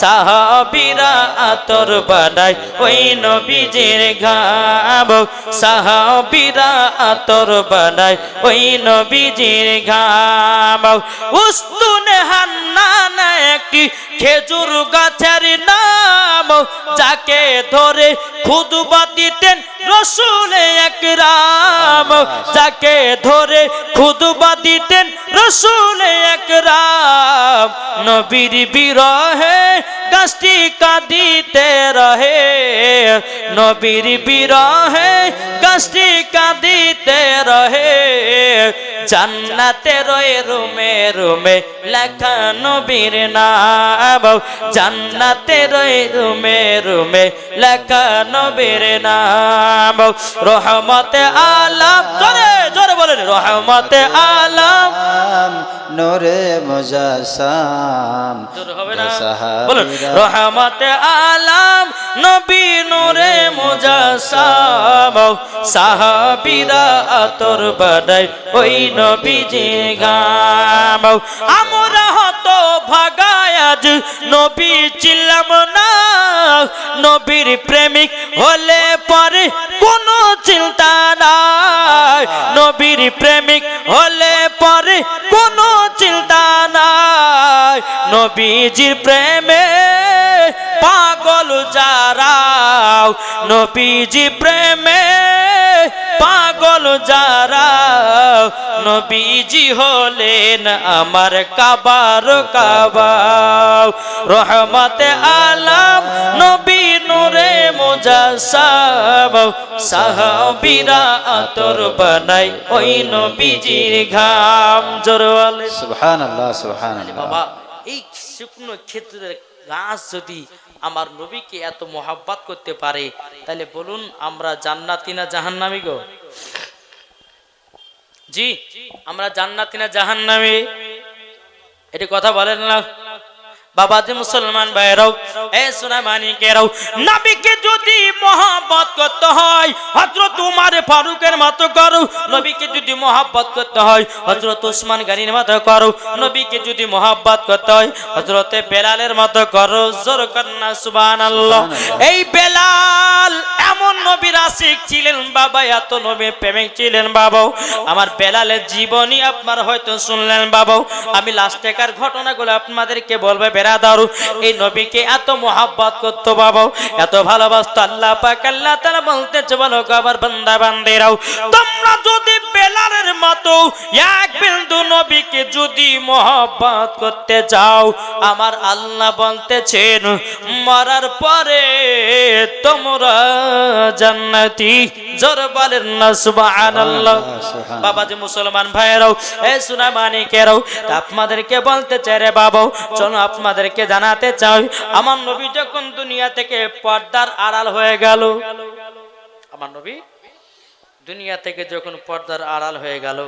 Speaker 1: সাহাবীরা আতর বানায় ওই নবীজির ঘাম। সাহাবীরা আতর বানায় ওই নবীজির ঘাম। উস্তুনে হান্নানা একটি খেজুর গাছের নাম, যাকে ধরে খুতবা দিতেন রাসূল আকরাম। যাকে ধরে খুতবা দিতেন রাসূল আকরাম। নবীর বিরহে গাছটি কাঁদিতে রহে। নবীর বিরহে গাছটি কাঁদিতে রহে। জান্নাতে রয়ে রুমে রুমে লেখা নবীর নাম। জান্নাতে রয়ে রুমে রুমে লেখা নবীর নাম। রহমতে আলাম, জোরে জোরে বলেন, রহমতে আলাম
Speaker 2: নূরে মুজাসসাম।
Speaker 1: জোরে হবে না? বলুন, রহমতে আলাম নবী নূরে মুজাসসাম। সাহাবীরা আতর বানায় ওই নবীজির ঘাম। আমরা হতো ভাগায় আজ নবী ছিলাম না। নবীর প্রেমিক হলে পরে কোনো চিন্তা নাই। নবীর প্রেমিক হলে পরে কোনো চিন্তা নাই। নবীজির প্রেমে পাগল যারা, নবীজি প্রেমে পাগল যারা। নবীজি হলেন আমার কাবার কাবা। রহমতে আলাম নবী নূরে মুজাসসাম। সাহাবীরা আতর বানায় ওই নবীজির ঘাম। জোরে বলেন
Speaker 2: সুবহানাল্লাহ সুবহানাল্লাহ।
Speaker 1: বাবা, এই শুকনো খেজুরের গাছ যদি আমার নবীকে এত মোহাব্বত করতে পারে, তাহলে বলুন আমরা জান্নাতি না জাহান্নামী গো? জি, আমরা জান্নাতি না জাহান্নামী? এটি কথা বলেন না বাবা যে মুসলমান ভাইরাও, এ সোনা মানিকেরাও, নবীকে যদি মহব্বত করতে হয় হযরত উমর ফারুকের মতো করো। নবীকে যদি মহব্বত করতে হয় হযরত ওসমান গনির মতো করো। নবীকে যদি মহব্বত করতে হয় হযরত বেলালের মতো করো। জোর কন্না সুবহানাল্লাহ। এই বেলাল এমন নবীর আশিক ছিলেন বাবা, এত নবীর প্রেমিক ছিলেন বাবা। আমার বেলালের জীবনী আপনারা হয়তো শুনলেন বাবা। আমি লাস্টেকার ঘটনাগুলো আপনাদেরকে বলবো। বেরাদার, এই নবীকে এত মোহাব্বত করতো বাবা, এত ভালোবাসতো আল্লাহ পাক আল্লাহ তাআলা বলতেছে বলো আমার বান্দা বান্দিরাও, তোমরা যদি বেলালের মতো এক বিন্দু নবীকে যদি মোহাব্বত করতে যাও, আমার আল্লাহ বলতেছেন মরার পরে তোমরা জান্নাতি। জোর বলেন না সুবহানাল্লাহ। বাবাজি মুসলমান ভাইরাও, এ সোনা মানিকেরাও, আপনাদেরকে বলতে চাই রে বাবা, চলো আপনাদেরকে জানাতে চাই, আমার নবী যখন দুনিয়া থেকে পর্দার আড়াল হয়ে গেল, আমার নবী দুনিয়া থেকে যখন পর্দার আড়াল হয়ে গেল,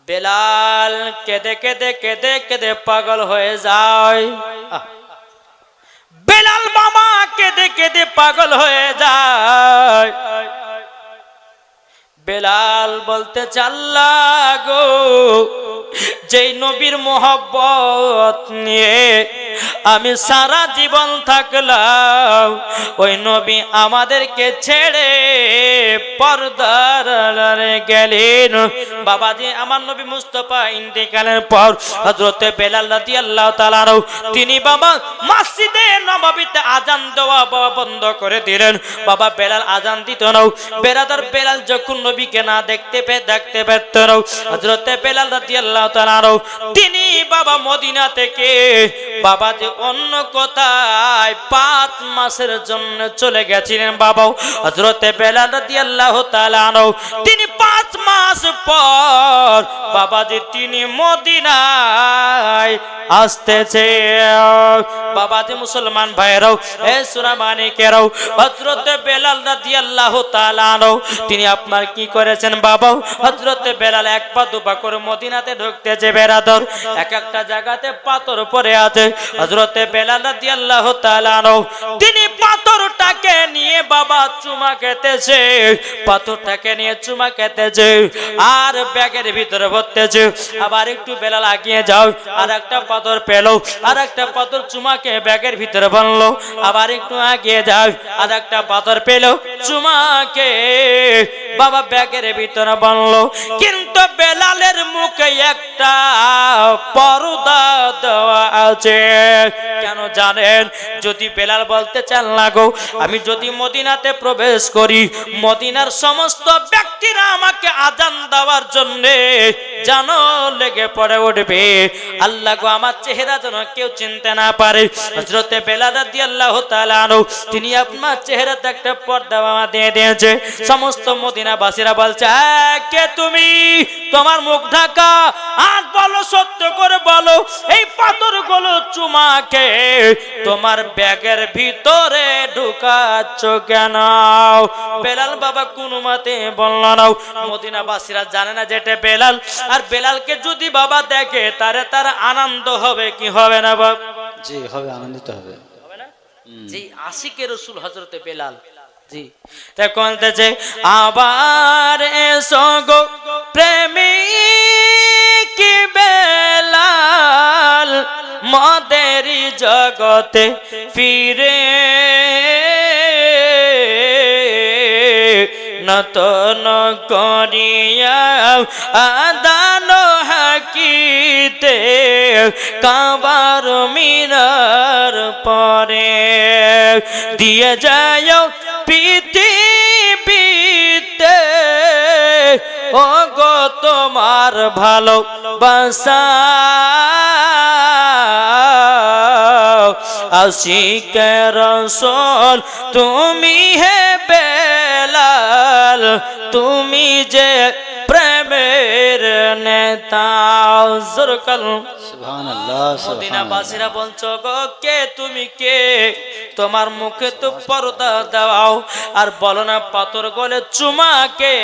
Speaker 1: বেলাল কেঁদে কেঁদে কেঁদে কেঁদে পাগল হয়ে যায়। বেলাল মামা কেঁদে কেঁদে পাগল হয়ে যায়। বেলাল বলতে আল্লাহ গো, যেই নবীর মোহব্বত নিয়ে আমি সারা জীবন থাকলাম, ওই নবী আমাদেরকে ছেড়ে পর্দার আড়ালে গেলেন। বাবাজি আমার নবী মুস্তাফা ইন্তেকালের পর হযরতে বেলাল রাদিয়াল্লাহু তাআলা আনহু তিনি বাবা মসজিদে নববীতে আজান দেওয়া বাবা বন্ধ করে দিলেন। বাবা বেলাল আজান দিত না। বেরাদার বেলাল যখন নবীকে না দেখতে পেত না, হযরতে বেলাল রাদিয়াল্লাহু তাআলা আনহু তিনি বাবা মদিনা থেকে বাবা যে অন্য কোথায় 5 মাসের জন্য চলে গেছিলেন। বাবা হযরতে বেলাল রাদিয়াল্লাহু তাআলা আনহু তিনি 5 মাস পর বাবা যে তিনি মদিনায় আসতেছে। বাবা যে মুসলমান ভাইরাও, এ সোনা মানিকেরাও, হযরতে বেলাল রাদিয়াল্লাহু তাআলা আনহু তিনি আপনার কি করেছেন বাবা, হযরতে বেলাল এক পা দুপা করে মদিনাতে ঢুকতেছে। বেরাদর এক একটা জায়গাতে পাথর পড়ে আছে। হযরতে বেলাল রাদিয়াল্লাহু তাআলা আনহু তিনি পাথরটাকে নিয়ে বাবা চুমা খেতেছে, পাথরটাকে নিয়ে চুমা খেতেছে আর ব্যাগের ভিতরে ভরতেছে। আবার একটু বেলাল আগিয়ে যাও, আর একটা পাথর পেলো, আর একটা পাথর চুমাকে ব্যাগের ভিতরে বানলো। আবার একটু আগিয়ে যাও, আর একটা পাথর পেলো, চুমাকে বাবা ব্যাগের ভিতরে বানলো। কিন্তু বেলালের মুখে একটা পর্দা দেওয়া আছে। কেন জানেন? যদি বেলাল বলতে চান লাগো আমি যদি মদিনাতে প্রবেশ করি, মদিনার সমস্ত ব্যক্তিরা আমাকে আজান দেওয়ার জন্য জানো লেগে পড়ে উঠবে, আল্লাহ গো আমার চেহারা যেন কেউ চিনতে না পারে। হযরতে বেলাল রাদিয়াল্লাহু তাআলা আনহু তিনি আপনার চেহারাতে একটা পর্দা দিয়ে দিয়েছে। সমস্ত মদিনাবাসীরা বলছে কে তুমি, তোমার মুখ ঢাকা, আর বলো সত্য করে বলো এই পাথরগুলো চুমাকে তোমার ব্যাগের ভিতরে ঢুকাচ্ছ কেন? বেলাল বাবা কোনো মতে বলল না। মদিনাবাসীরা জানে না যেটা বেলাল, আর বেলালকে যদি বাবা দেখে তারে তার আনন্দ হবে কি হবে না বাবা?
Speaker 2: জি হবে, আনন্দিত হবে।
Speaker 1: জি আশিকে রাসূল হযরতে বেলাল। জি তখন যে আবার এসো গো প্রেমিক বেলাল মদেরি জগতে ফিরে, নতন করিয়া আদান হাকিতে কাবার মিনার পরে দিয়ে যায় পৃথিবীতে ও গো তোমার ভালোবাসা, আশিকে রাসূল তুমি হে বেলাল, তুমি যে প্রেমের নেতা।
Speaker 2: সুবহানাল্লাহ।
Speaker 1: মদিনাবাসীরা বলছো গো কে তুমি কে, তোমার মুখে তো পর্দা দাও, আর বলো না পাথর গলে চুমাকে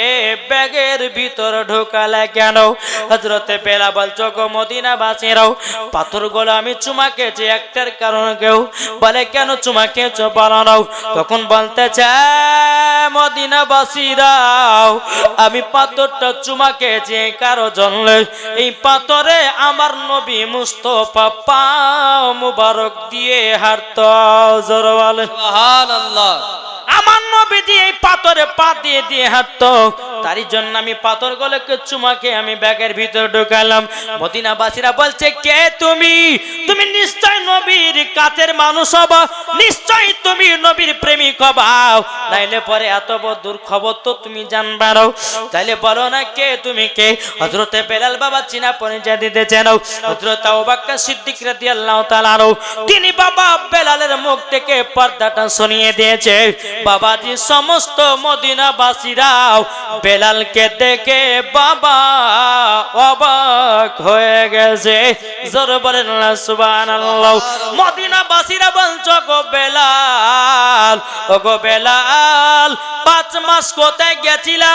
Speaker 1: ব্যাগের ভিতর ঢোকালে কেন? হযরতে বেলাল বলছো গো মদিনাবাসীরাও পাথর গলে আমি চুমাকে যে একটার কারণ কেউ বলে কেন চুমাকে বলো না। তখন বলতে চায় মদিনাবাসীরাও আমি পাথরটা চুমাকে যে কারো জন্যে, এই পাথরে আমার নবী মুস্তাফা পা মুবারক দিয়ে হাঁটতো। জোরে বলেন সুবহানাল্লাহ। আমার নবীজি এই পাথরে পা দিয়ে দিয়ে হাঁটতো, তারই জন্য আমি পাথরগুলোকে চুমাকে আমি ব্যাগের ভিতর ঢুকালাম। মদিনাবাসীরা বলছে, কে তুমি? তুমি নিশ্চয় নবীর কাছের মানুষ হবা, নিশ্চয় তুমি নবীর প্রেমিক হবাও, নাইলে পরে এত বড় দুর্খবর তো তুমি জানবারও। তাইলে বলো না কে তুমি কে? হযরতে বেলাল বাবা চিনা পরিচয় দিতেছেন। হযরত আবু বকর সিদ্দিক রাদিয়াল্লাহু তাআলা তিনি বাবা বেলালের মুখ থেকে পর্দাটা সরিয়ে দিয়েছে। বাবাজি সমস্ত মদিনাবাসীরাও বেলালকে দেখে বাবা অবাক হয়ে গেছে। জোরে বলেন না সুবহানাল্লাহ। মদিনাবাসীরা বলছো, গো বেলাল, ও গো বেলাল, 5 মাস কোথায় গেছিলা?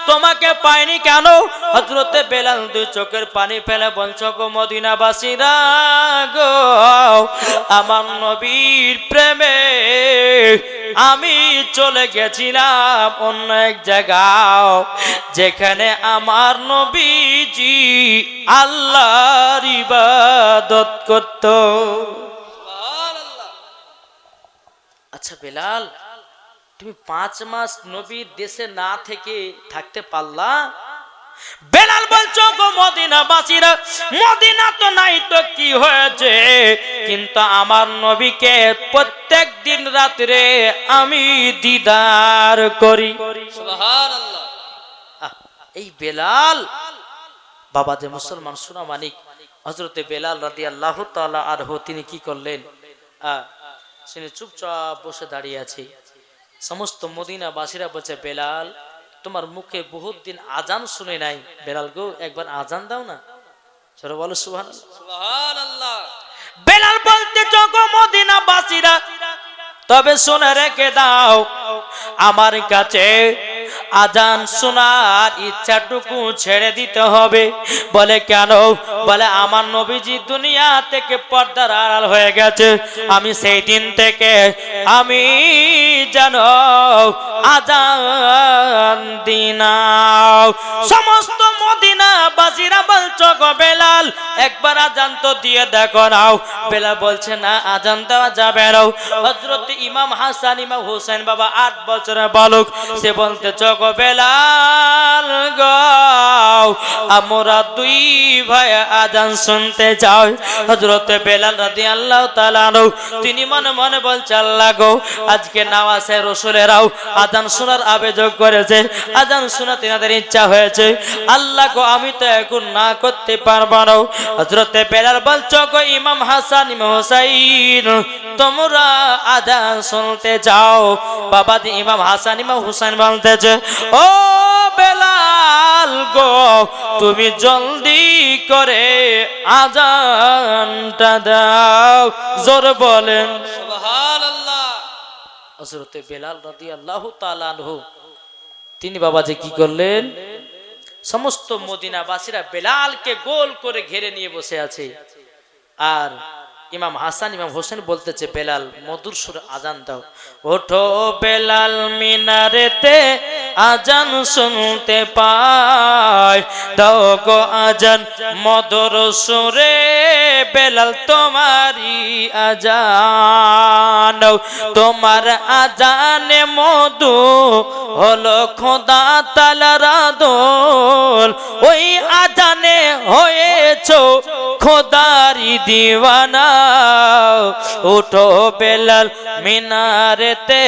Speaker 1: তোমাকে পাইনি কেন? হযরতে বেলাল দুই চোখের পানি ফেলে বলছো, গো মদিনাবাসীরা গো, আমার নবীর প্রেমে আমি চলে গেছিলাম অন্য এক জায়গায়, যেখানে আমার নবীজি আল্লাহর ইবাদত করত। আচ্ছা বেলাল, তুমি 5 মাস নবীর দেশে না থেকে থাকতে পারলা? বেলাল বলছো, গো মদিনাবাসীরা, মদিনা তো নাই তো কি হয়েছে, কিন্তু আমার নবীকে প্রত্যেক দিন রাতে আমি দিদার করি। সুবহানাল্লাহ। এই বেলাল বাবা যে মুসলমান সোনা মানিক, হযরতে বেলাল রাদিয়াল্লাহু তাআলা আনহু তিনি কি করলেন? তিনি চুপচাপ বসে দাঁড়িয়ে আছে। সমস্ত মদিনাবাসীরা বলছে, বেলাল, তোমার মুখে বহুত দিন আজান শুনে নাই, বেলাল গো একবার আজান দাও না। চলো বলো সুবহানাল্লাহ। সুবহানাল্লাহ। বেলাল বলতে, গো মদিনাবাসীরা, তবে শুনে রেখে দাও, আমার কাছে আজান শোনার ইচ্ছাটুকু ছেড়ে দিতে হবে। বলে কেন? বলে আমার নবীজি দুনিয়া থেকে পর্দার আড়াল হয়ে গেছে, আমি সেই দিন থেকে আমি যেন আজান দিনাও। সমস্ত মদিনাবাসীরা বলছো, গো বেলাল একবার আজান তো দিয়ে দেখো নাও। বেলাল বলছে, না আজান দেওয়া যাবে না। হযরত ইমাম হাসান ইমাম হোসেন বাবা 8 বছরের বালক, সে বলতে, গো বেলাল গো, আমরা 2 ভাই আজান শুনতে চাই। হযরত বেলাল রাদিয়াল্লাহু তাআলা তিনি মনে মনে বলছে, আল্লাহ গো, আজকে নওয়াজে রাসূলেরাও আজান শোনার আবেদন করেছে, আজান শোনাতে তাদের ইচ্ছা হয়েছে, আল্লাহ গো আমি তো এখন না করতে পারবো না। হযরত বেলাল বলছো, গো ইমাম হাসান ইমাম হুসাইন, তোমরা আজান শুনতে যাও। বাবা ইমাম হাসান ইমাম হুসাইন বলতেছে, ও বেলাল গো, তুমি জলদি করে আজানটা দাও। জোরে বলেন সুবহানাল্লাহ। হযরত বেলাল রাদিয়াল্লাহু তাআলা আনহু তিনি বাবাজি কি করলেন? সমস্ত মদিনাবাসীরা বেলালকে গোল করে ঘিরে নিয়ে বসে আছে, আর ইমাম হাসান ইমাম হোসেন বলতেছে, বেলাল মধুর সুরে আজান দাও। ওঠো বেলাল মিনারেতে আজান শুনতে পাই, দাও গো আজান মধুর সুরে, বেলাল তোমারই আজান, তোমার আজানে মধু হলো খোদা তাআলার আদল, ওই আজানে হয়েছো খোদারি দিওয়ানা। উঠো বেলাল মিনারেতে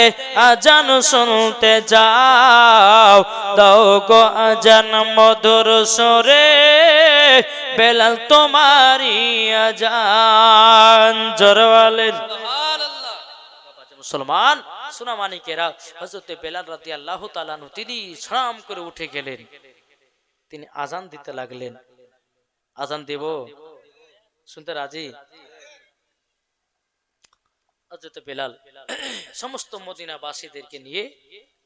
Speaker 1: আজান শুনতে যাও, দাও গো আজান মধুর সুরে, বেলাল তোমারই আজান। জোরে বলেন সুবহানাল্লাহ। মুসলমান সোনা মানিকেরা, হযরত বেলাল রাদিয়াল্লাহু তাআলা আনহু তিনি সাম করে উঠে গেলেন, তিনি আজান দিতে লাগলেন। আজান দেব, শুনতে রাজি? হযরত বেলাল সমস্ত মদিনাবাসীদেরকে নিয়ে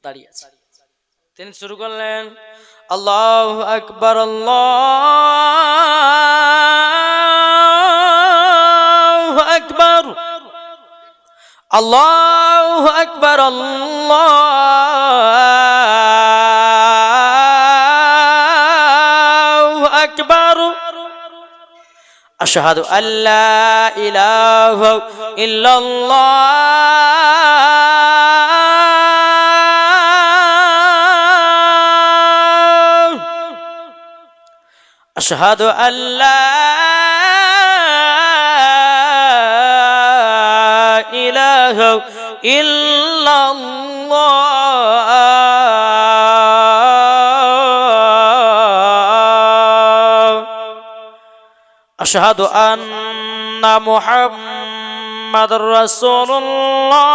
Speaker 1: দাঁড়িয়ে আছে, তিনি শুরু করলেন, আল্লাহু আকবার, আল্লাহু আকবার, আল্লাহু আকবার, আল্লাহু আকবার, আশহাদু আল্লা ইলাহা ইল্লাল্লাহ, আশহাদু আল্লা ইলাহা ইল্লাল্লাহ আশহাদু আন্না মুহাম্মাদুর রাসূলুল্লাহ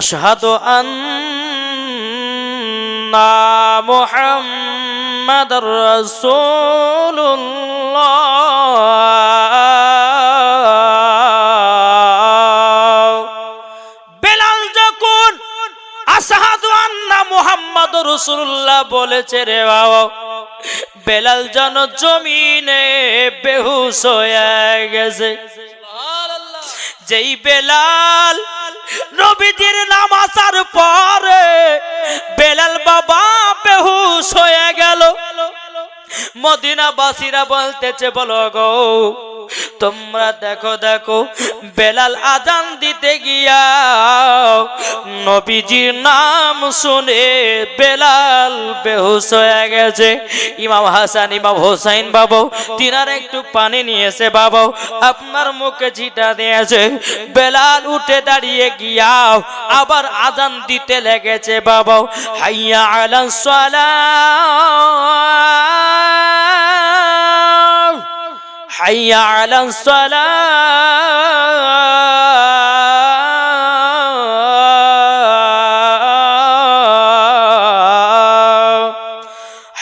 Speaker 1: আশহাদু আন্না মুহাম্মাদুর রাসূলুল্লাহ বেলাল যখন আশহাদু আন্না মুহাম্মাদুর রাসূলুল্লাহ বলেছে রে বাবা, বেলাল যেন জমিনে বেহুশ হয়ে গেছে। যেই বেলাল নবীজির নাম আসার পরে বেলাল বাবা বেহুশ হয়ে গেল। মদিনাবাসীরা বলতেছে, বলো গো তোমরা দেখো দেখো, বেলাল আজান দিতে গিয়া নবীজির নাম শুনে বেলাল বেহুশ হয়ে গেছে। ইমাম হাসান ইমাম হোসাইন বাবু তিনার একটু পানি নিয়েছে বাবু, আপনার মুখে ছিটা দিয়েছে। বেলাল উঠে দাঁড়িয়ে গিয়া আবার আজান দিতে লেগেছে বাবু, হাইয়া আলাস সালাহ হাইয়া আলাস সালাহ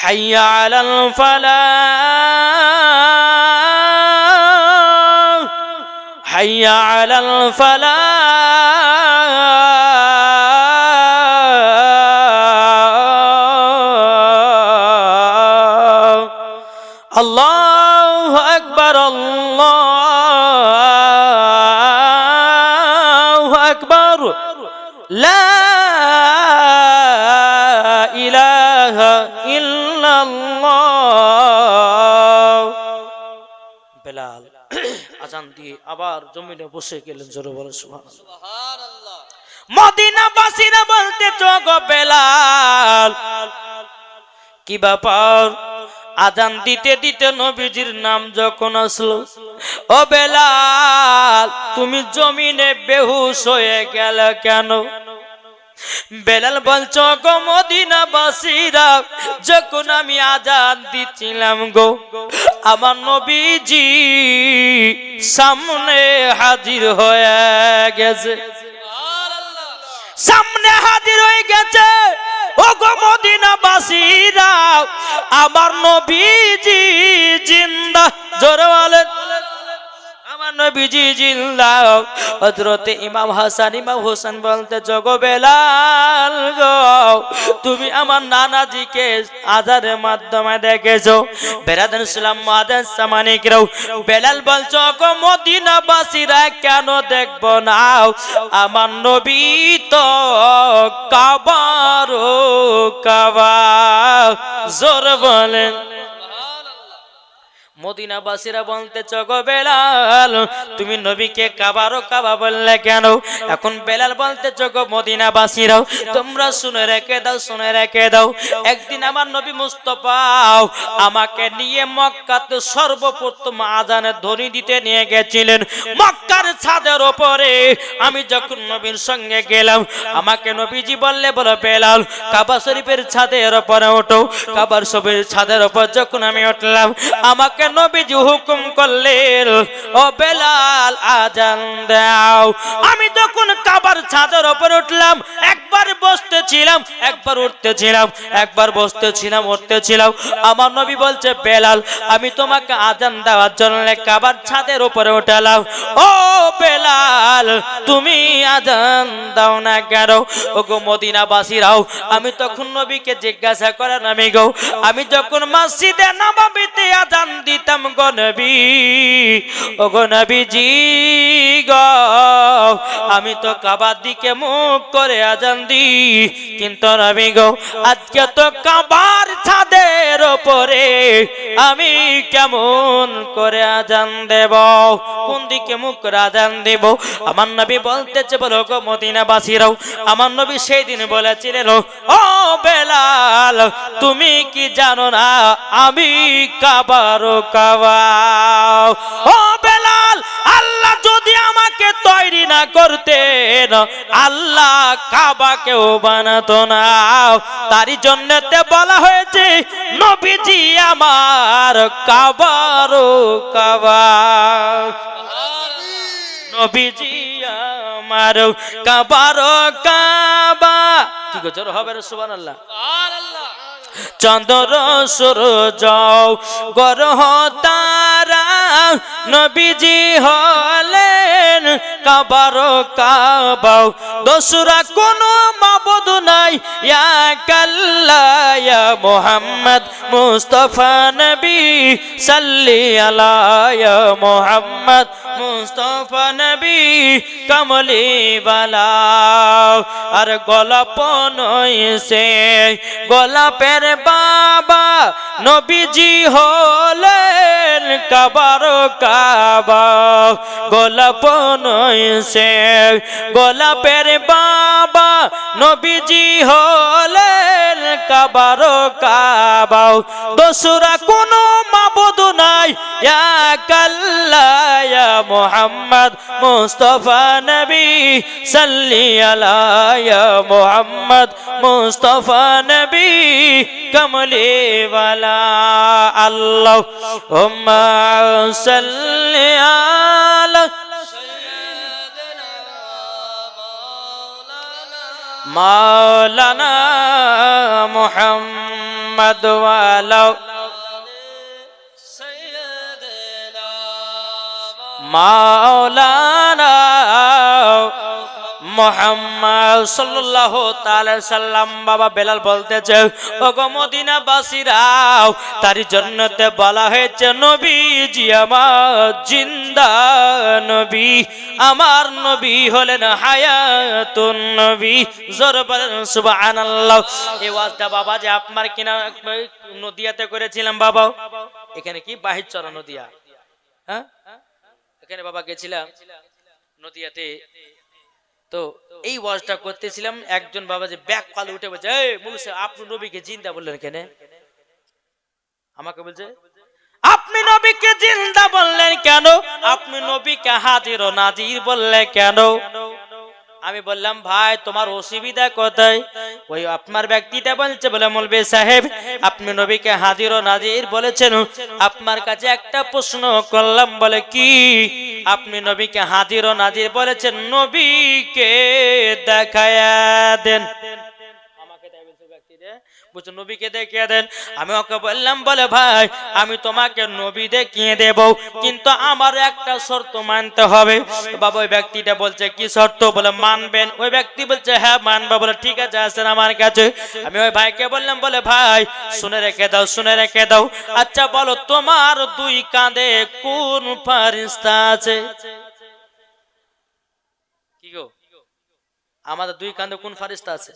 Speaker 1: হাইয়া আলাল ফালাহ হাইয়া আলাল ফালাহ আল্লাহু আকবার আল্লাহু আকবার লা ইলাহা ইল্লাল্লাহ। বেলাল আজান দিয়ে আবার জমিনে বসে গেলেন, জোরে বলে সুবহানাল্লাহ। মদিনাবাসীরা বলতে গো বেলাল কি ব্যাপার, আজান দিতে দিতে নবীজির নাম যখন আসলো, ও বেলাল তুমি জমিনে বেহুশ হয়ে গেল কেন? বেলাল বলছো গো মদিনাবাসীরা যখন আমি আজান দিচ্ছিলাম গো, আমার নবীজি সামনে হাজির হয়ে গেছে, সামনে হাজির হয়ে গেছে। ও গো মদিনাবাসীরা আমার নবীজি জিন্দা, জোরে বলেন আমার নবীজি জিন্দা। হযরতে ইমাম হাসান ইমাম হোসেন বলতে গো বেলাল গো তুমি আমার নানাজিকে আজানের মাধ্যমে দেখেছো। বেরাদার ইসলাম মাদার সামানিকরাও বেলাল বলছো গো মদিনাবাসীরা কেন দেখবো না, আমার নবী তো কাবার কাবা, জোর বলেন। মদিনাবাসীরা বলতে গো বেলাল তুমি নবীকে কাবারও কাবা বললে কেন? এখন বেলাল বলতে গো মদিনাবাসীরাও তোমরা শুনে রেখে দাও, শুনে রেখে দাও। একদিন আমার নবী মুস্তাফা আমাকে নিয়ে মক্কাতে সর্বপ্রথম আজানের ধ্বনি দিতে নিয়ে গেছিলেন। মক্কার ছাদের উপরে আমি যখন নবীর সঙ্গে গেলাম, আমাকে নবীজি বললে, বলো বেলাল কাবা শরীফের ছাদের উপরে ওঠো। কাবার শরীফের ছাদের উপর যখন আমি উঠলাম, আমাকে নবীজি হুকুম করলেন, ও বেলাল আজান দাও। আমি যখন কাবার ছাদের উপরে উঠলাম, একবার বসতেছিলাম, একবার উঠতেছিলাম, একবার বসতেছিলাম, উঠতেছিলাম। আমার নবী বলছে, বেলাল আমি তোমাকে আজান দেওয়ার জন্য কাবার ছাদের উপরে উঠালাম, ও বেলাল তুমি আজান দাও না কেন? ও গো মদিনাবাসীরাও আমি তখন নবীকে জিজ্ঞাসা করেন, আমি গো আমি যখন মসজিদে নববীতে আজান দিতাম গো নবী, ও গো নবীজি গো আমি তো কাবার দিকে মুখ করে আজান দি, কিন্তু নবী গো আজকে তো কাবার ছাদে নামাজের ওপরে আমি কেমন করে আজান দেব, কোন দিকে মুখ করে আজান দেব? আমার নবী বলতেছে, বলো গো মদিনাবাসীরাও, আমার নবী সেই দিন বলেছিলেন, ও বেলাল, তুমি কি জানো না আমি কাবার কাবা? ও বেলাল, আল্লাহ যদি আমাকে তৈরি না করতেন, আল্লাহ কাবাকেও বানাতো না। তারই জন্যতে বলা হয়েছে নবীজি আমার কাবার কাবা, নবীজি আমার কাবার কাবা। কি গোচর হবে রে, সুবহানাল্লাহ। চন্দ্র সূর্য গ্রহ তারা নবীজি হলেন কাবার কাবা। দোসরা কোনো মাবুদ নাই ইয়া কাল্লাহ ইয়া মুহাম্মদ মুস্তাফা নবী সাল্লি আলা ইয়া মুহাম্মদ মুস্তাফা নবী কমলি বালা। আর গোলাপ নইছে গোলাপের বাবা নবীজি হলেন কাবার কাবা। গোলাপ নইছে গোলাপের বাবা নবীজি হলেন কাবার কাবা। দোসরা কোনো মাবুদ নাই ইয়া কাল্লাহ ইয়া মুহাম্মদ মুস্তাফা নবী সাল্লি আলা ইয়া মুহাম্মদ মুস্তাফা নবী কমলি ওয়ালা। আল্লাহুম্মা সাল্লি আলা মাওলানা মুহাম্মদ ওয়ালা মাওলানা মুহাম্মদ সাল্লাল্লাহু তাআলা সাল্লাম। বাবা বেলাল বলতেছে, ওগো মদিনাবাসীরাও, তারই জন্যতে বলা হয়েছে নবীজি আমার জিন্দা নবী, আমার নবী হলেন হায়াতুন নবী। জোরে বলেন সুবহানাল্লাহ। এই ওয়াজটা বাবা যে আপনার কিনা নদিয়াতে করেছিলাম বাবা। এখানে কি বাহিরচরা নদিয়া, হ্যাঁ এখানে বাবা গেছিলাম নদিয়াতে। তো এই ওয়াজটা করতেছিলাম, একজন বাবা যে ব্যাক কলে উঠে বলছে, এই মুলসি আপনি নবীকে জিন্দা বললেন কেন? আমাকে বলছে আপনি নবীকে জিন্দা বললেন কেন, আপনি নবীকে হাজির ও নাজির বললেন কেন? আমি বললাম ভাই তোমার অসুবিধা কোথায়? ওই আপনার ব্যক্তিটা বলছে, বলে মৌলভী সাহেব আপনি নবীকে হাজির ও নাজির বলেছেন, আপনার কাছে একটা প্রশ্ন করলাম। বলে কি? আপনি নবীকে হাজির ও নাজির বলেছেন, নবীকে দেখায়া দেন। আমাকে তাই বলছে ব্যক্তিটা, বলছে নবীকে দেখিয়ে দেন। আমি ওকে বললাম, বলে ভাই আমি তোমাকে নবী দেখিয়ে দেব, কিন্তু আমার একটা শর্ত মানতে হবে। বাবা ওই ব্যক্তিটা বলছে কি শর্ত? বলে মানবেন? ওই ব্যক্তি বলছে হ্যাঁ মানবো। বলে ঠিক আছে আসেন আমার কাছে। আমি ওই ভাইকে বললাম, বলে ভাই শুনে রেখে দাও, শুনে রেখে দাও। আচ্ছা বলো তোমার দুই কাঁধে কোন ফেরেশতা আছে? কি গো, আমাদের দুই কাঁধে কোন ফেরেশতা আছে?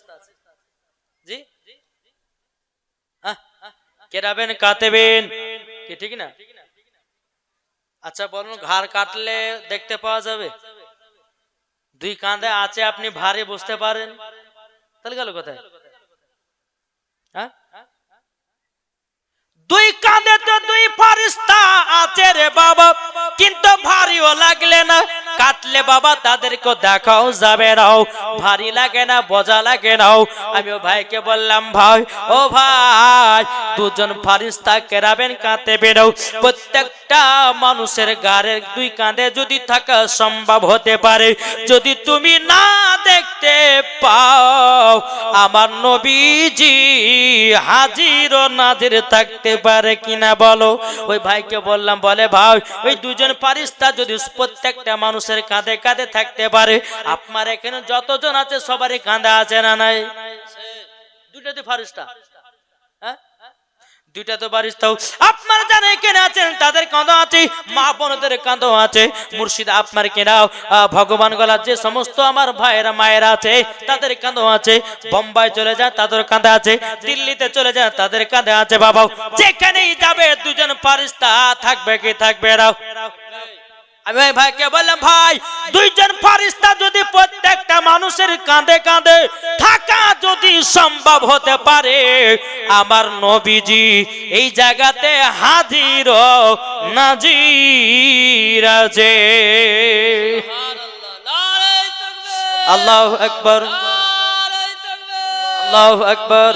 Speaker 1: জি কেরাবেন কাতেবেন, কি ঠিক না? আচ্ছা বলুন, ঘাড় কাটলে দেখতে পাওয়া যাবে? দুই কাঁধে আছে, আপনি ভারী বুঝতে পারেন, তাহলে গেল কোথায়? হ্যাঁ দুই কাঁধে তো দুই ফেরেশতা আছে রে বাবা, কিন্তু ভারীও লাগলে না, কাটলে বাবা তাদেরকে দেখাও যাবে না, ভারী লাগে না, বোঝা লাগে না। আমি ও ভাইকে বললাম, ভাই ও ভাই দুজন ফেরেশতা কেরাবেন কাতেবেন প্রত্যেকটা মানুষের গায়ের দুই কাঁধে যদি থাকা সম্ভব হতে পারে, যদি তুমি না দেখতে পাও, আমার নবীজি হাজির ও নাজির থাকতে পারে কিনা বলো? ওই ভাইকে বললাম, বলে ভাই ওই দুজন ফেরেশতা যদি প্রত্যেকটা মানুষের কাঁধে কাঁধে থাকতে পারে, আপনার এখানে যতজন আছে সবারই কাঁধে আছে না নাই? দুইটাতে ফেরেশতা, দুইটা তো বারিস্তাও আপনার জানে কেনা আছেন তাদের কাঁদো আছে, মা বোনদের কাঁদো আছে, মুর্শিদ আপনার কেনাও ভগবান গলা যে সমস্ত আমার ভাইয়েরা মায়েরা আছে তাদের কাঁদো আছে, বোম্বাই চলে যায় তাদের কাঁদে আছে, দিল্লিতে চলে যায় তাদের কাঁদে আছে। বাবা যেখানেই যাবে দুজন ফারিস্তা থাকবে কি থাকবে না? আমি ওই ভাইকে বললাম, ভাই দুইজন ফারিস্তা যদি প্রত্যেকটা মানুষের কাঁধে কাঁধে থাকা যদি সম্ভব হতে পারে, আমার নবীজি এই জায়গাতে হাজির ও নাজির আছে। আল্লাহু আকবার, আল্লাহু আকবার,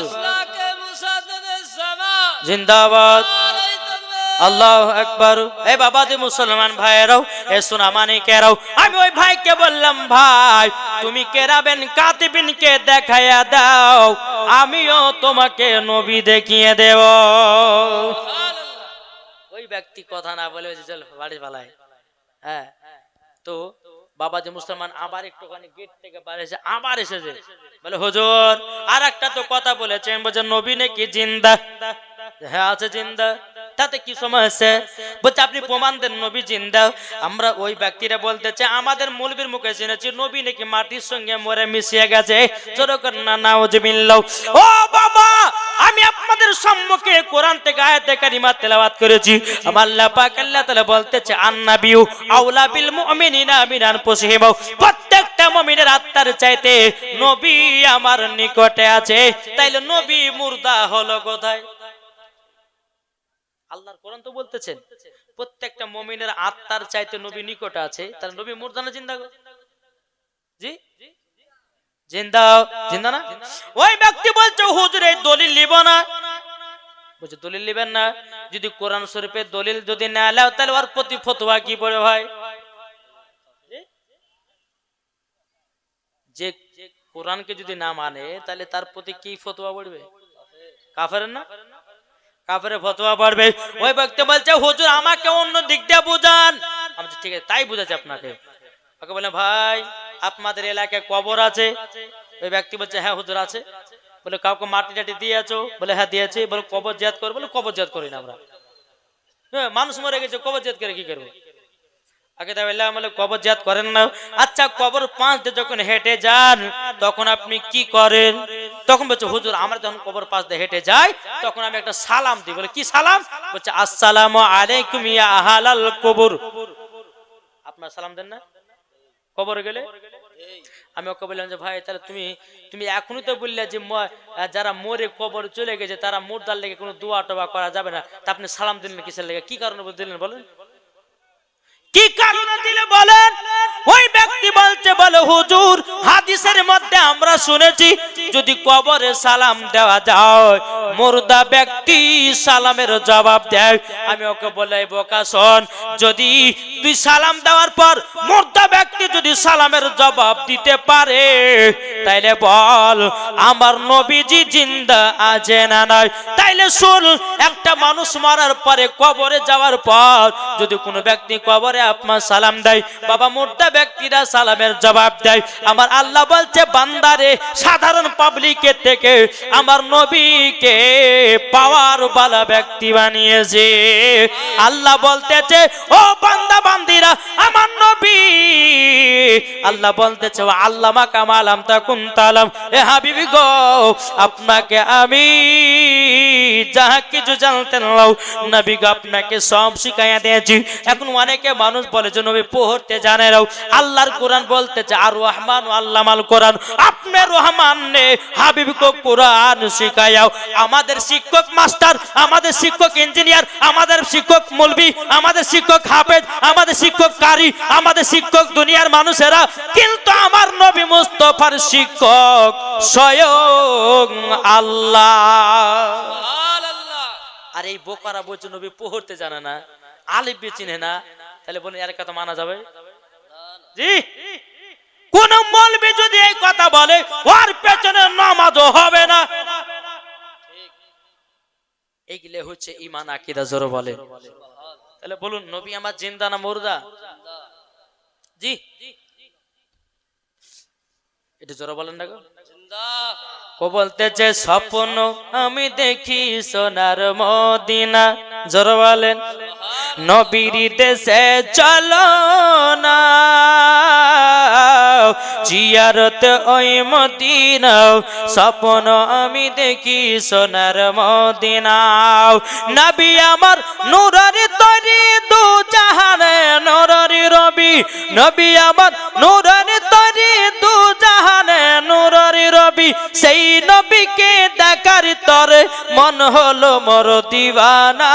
Speaker 1: জিন্দাবাদ, আল্লাহু আকবার। এই বাবাজি মুসলমান ভাইয়েরাও, এ সোনা মানিকেরাও, আমি ওই ভাইকে বললাম, ভাই তুমি কেরাবেন কাতিবিনকে দেখাইয়া দাও, আমিও তোমাকে নবী দেখিয়ে দেব। ওই ব্যক্তি কথা না বলে চল বাড়ি পালায়। হ্যাঁ, তো বাবাজি মুসলমান আবার একটুখানি গেট থেকে বাইরে এসে আবার এসেছে, বলে হুজুর আর একটা তো কথা বলেছেন, বলছে নবী নাকি জিন্দা। হ্যাঁ আছে জিন্দা, তাতে কি সমস্যা? বলছে আপনি প্রমাণ দেন নবী জিন্দা। আমরা ওই ব্যক্তিরা বলতেছে আমাদের মৌলবীর মুখে শুনেছি নবী নাকি মাটির সঙ্গে মরে মিশিয়ে গেছে। জোরকর না নাউজুবিল্লাহ। ও বাবা, আমি আপনাদের সম্মুখে কোরআন থেকে আয়াতে কারিমা তেলাওয়াত করেছি। আমার আল্লাহ পাক আল্লাহ তাআলা বলতেছে আন্নাবিয়ু আউলা বিল মুমিনিনা মিন আনফুসিহিম, প্রত্যেকটা মুমিনের আত্মার চাইতে নবী আমার নিকটে আছে। তাইলে নবী মুর্দা হলো কোথায়? আল্লাহর কোরআন তো বলতেছেন প্রত্যেকটা মুমিনের আত্মার চাইতে নবী নিকটে আছে, তাহলে নবী মুর্দা না জিন্দা? জি জিন্দা, জিন্দা না? ওই ব্যক্তি বলছে হুজুর এই দলিল নিব না। বলছে দলিল নেবেন না? যদি কোরআন শরীফের দলিল যদি না নাও তাহলে ওর প্রতি ফতোয়া কি পড়ে ভাই? যে কোরআনকে যদি না মানে তাহলে তার প্রতি কি ফতোয়া পড়বে? কাফের না? কাফের ফতোয়া পড়বে। ওই ব্যক্তি বলছে হুজুর আমাকে অন্য দিক দিয়ে বুঝান। আমি ঠিক আছে তাই বুঝাচ্ছি আপনাকে। ওকে বলে ভাই আপনাদের এলাকায় কবর আছে? ওই ব্যক্তি বলছে হ্যাঁ হুজুর আছে। বলে কাউকে মাটি টাটি দিয়েছো? বলে হ্যাঁ দিয়েছি। বলে কবর জিয়াত করবো? বলে কবর জিয়াত করি না আমরা। হ্যাঁ মানুষ মরে গেছে কবর জিয়াত করে কি করবো? আগে তাহলে কবর জিয়াত করেন না। আচ্ছা কবর পাশ দিয়ে যখন হেঁটে যান তখন আপনি কি করেন? তখন বলছে হুজুর আমরা যখন কবর পাশ দিয়ে হেঁটে যাই তখন আমি একটা সালাম দিই। বলে কি সালাম? বলছে আসসালামু আলাইকুম ইয়া আহলাল কবর। আপনার সালাম দেন না কবরে গেলে? আমি ওকে বললাম যে ভাই তাহলে তুমি এখনই তো বললে যে যারা মরে কবর চলে গেছে তারা মুর্দার লেগে কোনো দোয়া টোয়া করা যাবে না, তা আপনি সালাম দিলেন কিসের লেগে? কি কারণে দিলেন বলেন? কি কারণে দিলে বলেন? ওই ব্যক্তি বলছে বলে হুজুর হাদিসের মধ্যে আমরা শুনেছি যদি কবরে সালাম দেওয়া যায় মুর্দা ব্যক্তি সালামের জবাব দেয়। আমি ওকে বলাই বোকা শোন, যদি তুই সালাম দেওয়ার পর মুর্দা ব্যক্তি যদি সালামের জবাব দিতে পারে তাইলে বল আমার নবীজি জিন্দা আছে না নাই? তাইলে শুন, একটা মানুষ মরার পরে কবরে যাওয়ার পর যদি কোনো ব্যক্তি কবরে আপনার সালাম দেয়, বাবা মুর্দা ব্যক্তিরা সালামের জবাব দেয়। আমার আল্লাহ বলছে বান্দারে সাধারণ পাবলিকের থেকে আমার নবীকে পাওয়ার বালা ব্যক্তি বানিয়েছে। আল্লাহ বলতেছে ও বান্দা বান্দিরা আমার নবী, আল্লাহ বলতেছে ও আল্লামা কামালাম তাকুন তালাম, এ হাবিবি গো আপনাকে আমি যাহা কিছু জানতেন নাও নবী গো আপনাকে সব শিখাইয়া দিয়েছি। এখন অনেকে মানুষ বলে যে নবী পড়তে জানে না। আল্লাহর কোরআন বলতেছে আর রহমান আল্লামাল কোরআন, আপনি রহমান নে হাবিবকে কোরআন শিখায়াও। আমাদের শিক্ষক মাস্টার, আমাদের শিক্ষক ইঞ্জিনিয়ার, আমাদের শিক্ষক মৌলভী, আমাদের শিক্ষক হাফেজ, আমাদের শিক্ষক কারি, আমাদের শিক্ষক দুনিয়ার মানুষেরা, কিন্তু আমার নবী মুস্তাফার শিক্ষক স্বয়ং আল্লাহ। আর এই বোকারা বলছে নবী পড়তে জানে না, আলিফ বে চিনে না, তাহলে বলেন এর কথা মানা যাবে? জি, কোন মৌলবি যদি এই কথা বলে ওর পেছনে নামাজও হবে না। এইগুলো হচ্ছে ঈমান আকীদা। জোরে বলেন। তাহলে বলুন নবী আমার জিন্দা না মুর্দা? জি এটা জোরে বলেন না গো। ও বলতেছে স্বপ্ন আমি দেখি সোনার মদিনা, জোরে বলেন। নবীর দেশে চলো না, জিয়ারত ওই মদিনা, স্বপ্ন আমি দেখি সোনার মদিনা। নবী আমার নূরের তৈরি দু জাহানে নূরের রবি, নবী আমার নূরের তৈরি দু জাহানে নূরের রবি, সেই নবীকে দেখার তরে মন হলো মোর দিওয়ানা,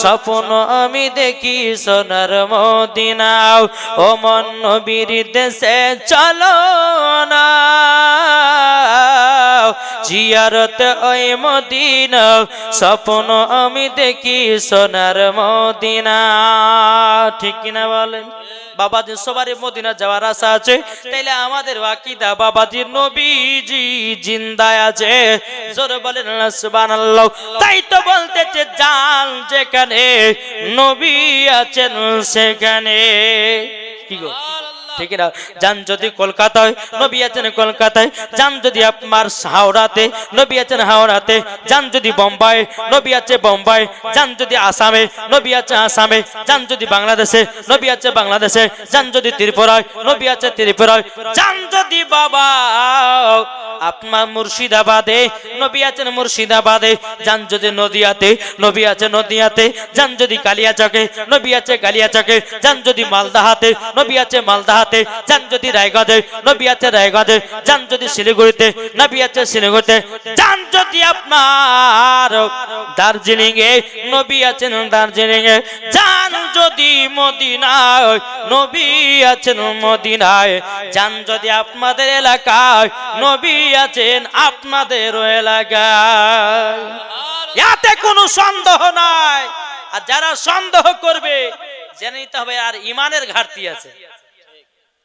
Speaker 1: স্বপ্ন আমি দেখি সোনার মদিনা। ও মন নবীর দেশে চলো না, জিয়ারত ওই মদিনা, স্বপ্ন আমি দেখি সোনার মদিনা। ঠিক কিনা বলেন? বাবাজি সবারই মদিনা যাওয়ার আশা আছে, তাইলে আমাদের আকীদা বাবাজি নবীজি জিন্দা আছে, জোরে বলেন না সুবহানাল্লাহ। তাই তো বলতেছে জান যেখানে নবী আছেন সেখানে, কি গো ঠিক না? যান যদি কলকাতায় নবী আছেন কলকাতায়, যান যদি আপনার হাওড়াতে নবী আছেন হাওড়াতে, যান যদি বোম্বাই নবী আছে বোম্বাই, যান যদি আসামে নবী আছে আসামে, যান যদি বাংলাদেশে নবী আছে বাংলাদেশে, যান যদি ত্রিপুরায় নবী আছে ত্রিপুরায়, যান যদি বাবা আপনার মুর্শিদাবাদে নবী আছেন মুর্শিদাবাদে, যান যদি নদিয়াতে নবী আছে নদিয়াতে, যান যদি কালিয়াচকে নবী আছে কালিয়াচকে, যান যদি মালদাহাতে নবী আছে মালদাহাতে, যান যদি রায়গঞ্জে নবী আছে রায়গঞ্জে, যান যদি শিলিগুড়িতে নবী আছে শিলিগুড়িতে, যান যদি আপনার দার্জিলিং এ নবী আছেন দার্জিলিং এ, যান যদি মদিনায় নবী আছেন মদিনায়, যান যদি আপনাদের এলাকায় নবী আছেন আপনাদের এলাকায়, এতে কোনো সন্দেহ নাই। আর যারা সন্দেহ করবে জেনে নিতে হবে আর ইমানের ঘাটতি আছে,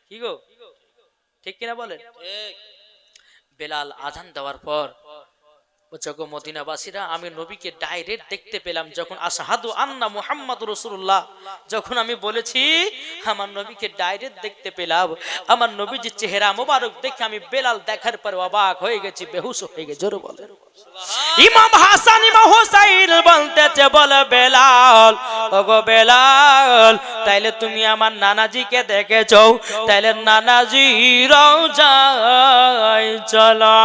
Speaker 1: কি গো ঠিক কিনা বলেন? বেলাল আজান দেওয়ার পর বলছো মদিনাবাসীরা আমি নবীকে ডাইরেক্ট দেখতে পেলাম, যখন আশহাদু আন্না মুহাম্মাদুর রাসূলুল্লাহ, যখন আমি বলেছি আমার নবীকে ডাইরেক্ট দেখতে পেলাম, আমার নবীজির চেহারা মোবারক দেখে আমি বেলাল দেখার পর অবাক হয়ে গেছি, বেহুশ হয়ে গেছি, জোরে বলেন। ইমাম হাসান ইমাম হুসাইন বলতেছে বলে বেলাল, ওগো বেলাল তাইলে তুমি আমার নানাজিকে দেখেছো, তাইলে নানাজি রওজায় চলো,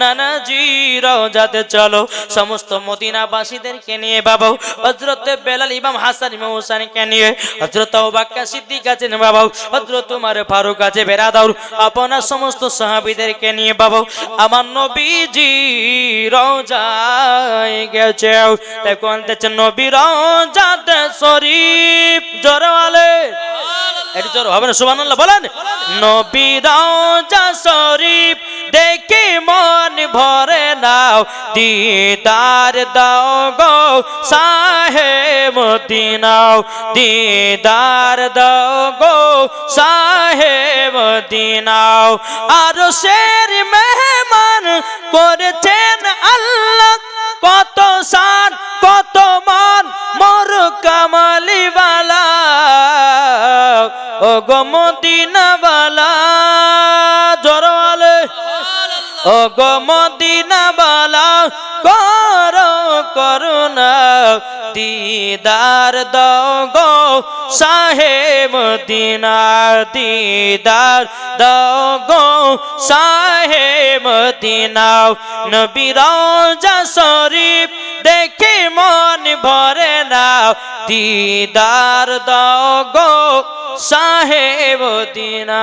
Speaker 1: নানাজি রওজাতে চলো। সমস্ত মদিনাবাসীদেরকে নিয়ে বাবা হযরত বেলাল ইমাম হাসান ইমাম হুসাইনকে নিয়ে হযরত আবু বকর সিদ্দিক আছেন বাবা, হযরত উমর ফারুক আছে বেরাদার, আপনার সমস্ত সাহাবীদেরকে নিয়ে বাবা আমার নবীজি রওজায় গেছে। দেখুন দেখছেন নবী রওজাতে শরীফ, জোরে বলে একটু জোরে হবে না সুবহানাল্লাহ বলেন। নবী রওজা শরীফ দেখে মন ভরে নাও, দিদার দাও গো শাহে মদিনা, দিদার দাও গো শাহে মদিনা। আরশের মেহমান করেছেন আল্লাহ, কত শান কত মান মোর কামালিওয়ালা, ও গো মদিনাওয়ালা, জোরে বলে ও গো মদিনাওয়ালা করো করুণা, দিদার দাও গো শাহে মদিনা, দিদার দাও গো শাহে মদিনা। নবী রওজা শরীফ দেখে মন ভরে না, দিদার দাও গো শাহে মদিনা,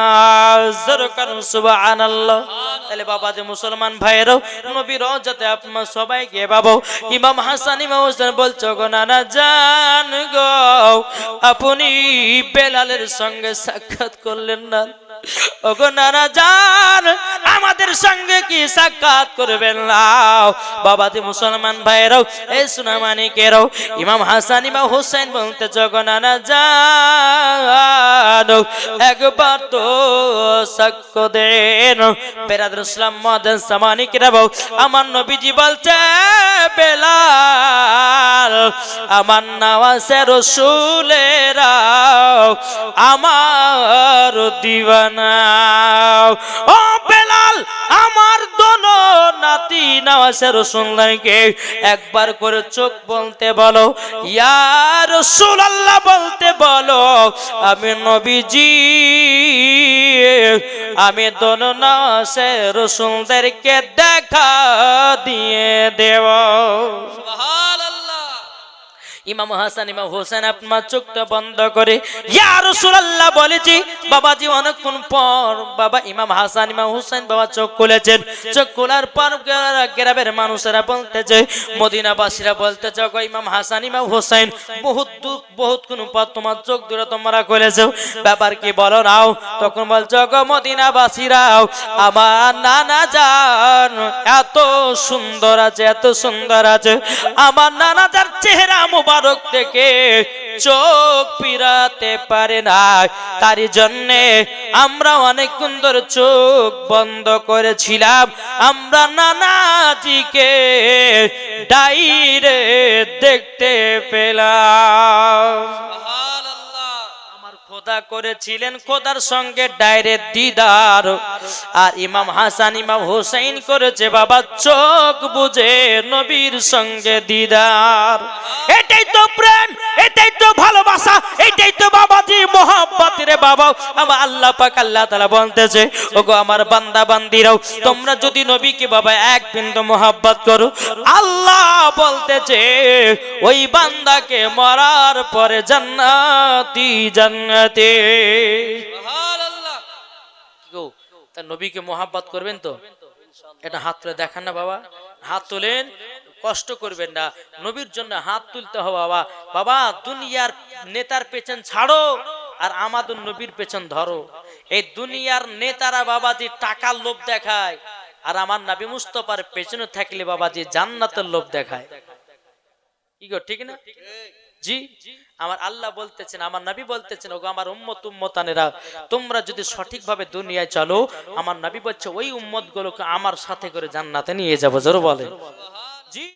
Speaker 1: জোরে করুন সুবহানাল্লাহ। তাহলে বাবা যে মুসলমান ভাইরাও নবী রওজাতে আপনারা সবাইকে বাবা ইমাম হাসান ইমাম হোসেন বলছো গো নানা জান গো, আপনি বেলালের সঙ্গে সাক্ষাৎ করলেন না, ওগো নানা জান আমাদের সঙ্গে কি সাক্ষাৎ করবেন না। বাবাজি মুসলমান ভাইরাও, এই সুনামানিকেরাও, ইমাম হাসান ইমাম হুসাইন বলতে জগনানা জানো একবার তো সাক্ষ্য দেন। বেরাদর ইসলাম মাদান সামানিকেরাও, আমার নবীজি বলছে বেলাল আমার নওয়াজে রাসূলেরা আমার দিওয়ানা। ও বেলাল, আমার দোনো নাতি নওয়াজে রাসূলকে একবার করে চোখ বলতে বলো, ইয়া রাসূলুল্লাহ বলতে বলো, আমি নবীজি আমি দোনো নওয়াজে রাসূলদেরকে দেখা দিয়ে দেব। ইমাম হাসান ইমাম হোসেন আপনার চোখটা বন্ধ করে ইয়া রাসূলুল্লাহ বলেছি। বাবাজি অনেকক্ষণ পর বাবা ইমাম হাসান ইমাম হোসেন বাবা চোখ খুলেছেন। চোখ খোলার পর গ্রামের মানুষেরা বলতেছে, মদিনাবাসীরা বলতেছে, গো ইমাম হাসান ইমাম হোসেন বহুতক্ষণ পর তোমার চোখ দুটো তোমরা খুলেছো, ব্যাপার কি বলো নাও? তখন বলছো, গো মদিনাবাসীরাও, আমার নানা জান এত সুন্দর আছে, এত সুন্দর আছে, আমার নানা যার চেহারা মুবারক থেকে চোখ ফিরাতে পারে না, তারই জন্যে আমরা অনেকক্ষণ ধরে চোখ বন্ধ করেছিলাম, আমরা নানাজিকে ডাইরেক্ট দেখতে পেলাম। খোদা করেছিলেন, খোদার সঙ্গে ডাইরেক্ট দিদার। আর ইমাম হাসান ইমাম হোসেন করেছে বাবা চোখ বুঝে নবীর সঙ্গে দিদার। এটাই তো প্রেম, এটাই তো ভালোবাসা, এটাই তো বাবাজি মোহাব্বত রে বাবা। আমার আল্লাহ পাক আল্লাহ তাআলা বলতেছে, ওগো আমার বান্দা বান্দিরাও, তোমরা যদি নবীকে বাবা এক বিন্দু মোহাব্বত করো, আল্লাহ বলতেছে ওই বান্দাকে মরার পরে জান্নাতি জান্নাতে। সুবহানাল্লাহ। গো তা নবীকে মোহাব্বত করবেন তো? এটা হাত তুলে দেখান না বাবা, হাত তোলেন, কষ্ট করবেন না, নবীর জন্য হাত তুলতে হবে বাবা। বাবা দুনিয়ার নেতার পেছন ছাড়ো আর আমাদের নবীর পেছন ধরো। এই দুনিয়ার নেতারা বাবাজি টাকার লোভ দেখায়, আর আমার নবী মুস্তাফার পেছনে থাকলে বাবাজি জান্নাতের লোভ দেখায়। কি গো ঠিক না? জি, আমার আল্লাহ বলতেছেন, আমার নবী বলতেছেন, ওগো আমার উম্মত উম্মতানেরা, তোমরা যদি সঠিকভাবে দুনিয়ায় চলো, আমার নবী বলছে ওই উম্মত গুলোকে আমার সাথে করে জান্নাতে নিয়ে যাবো। জোরে বলেন।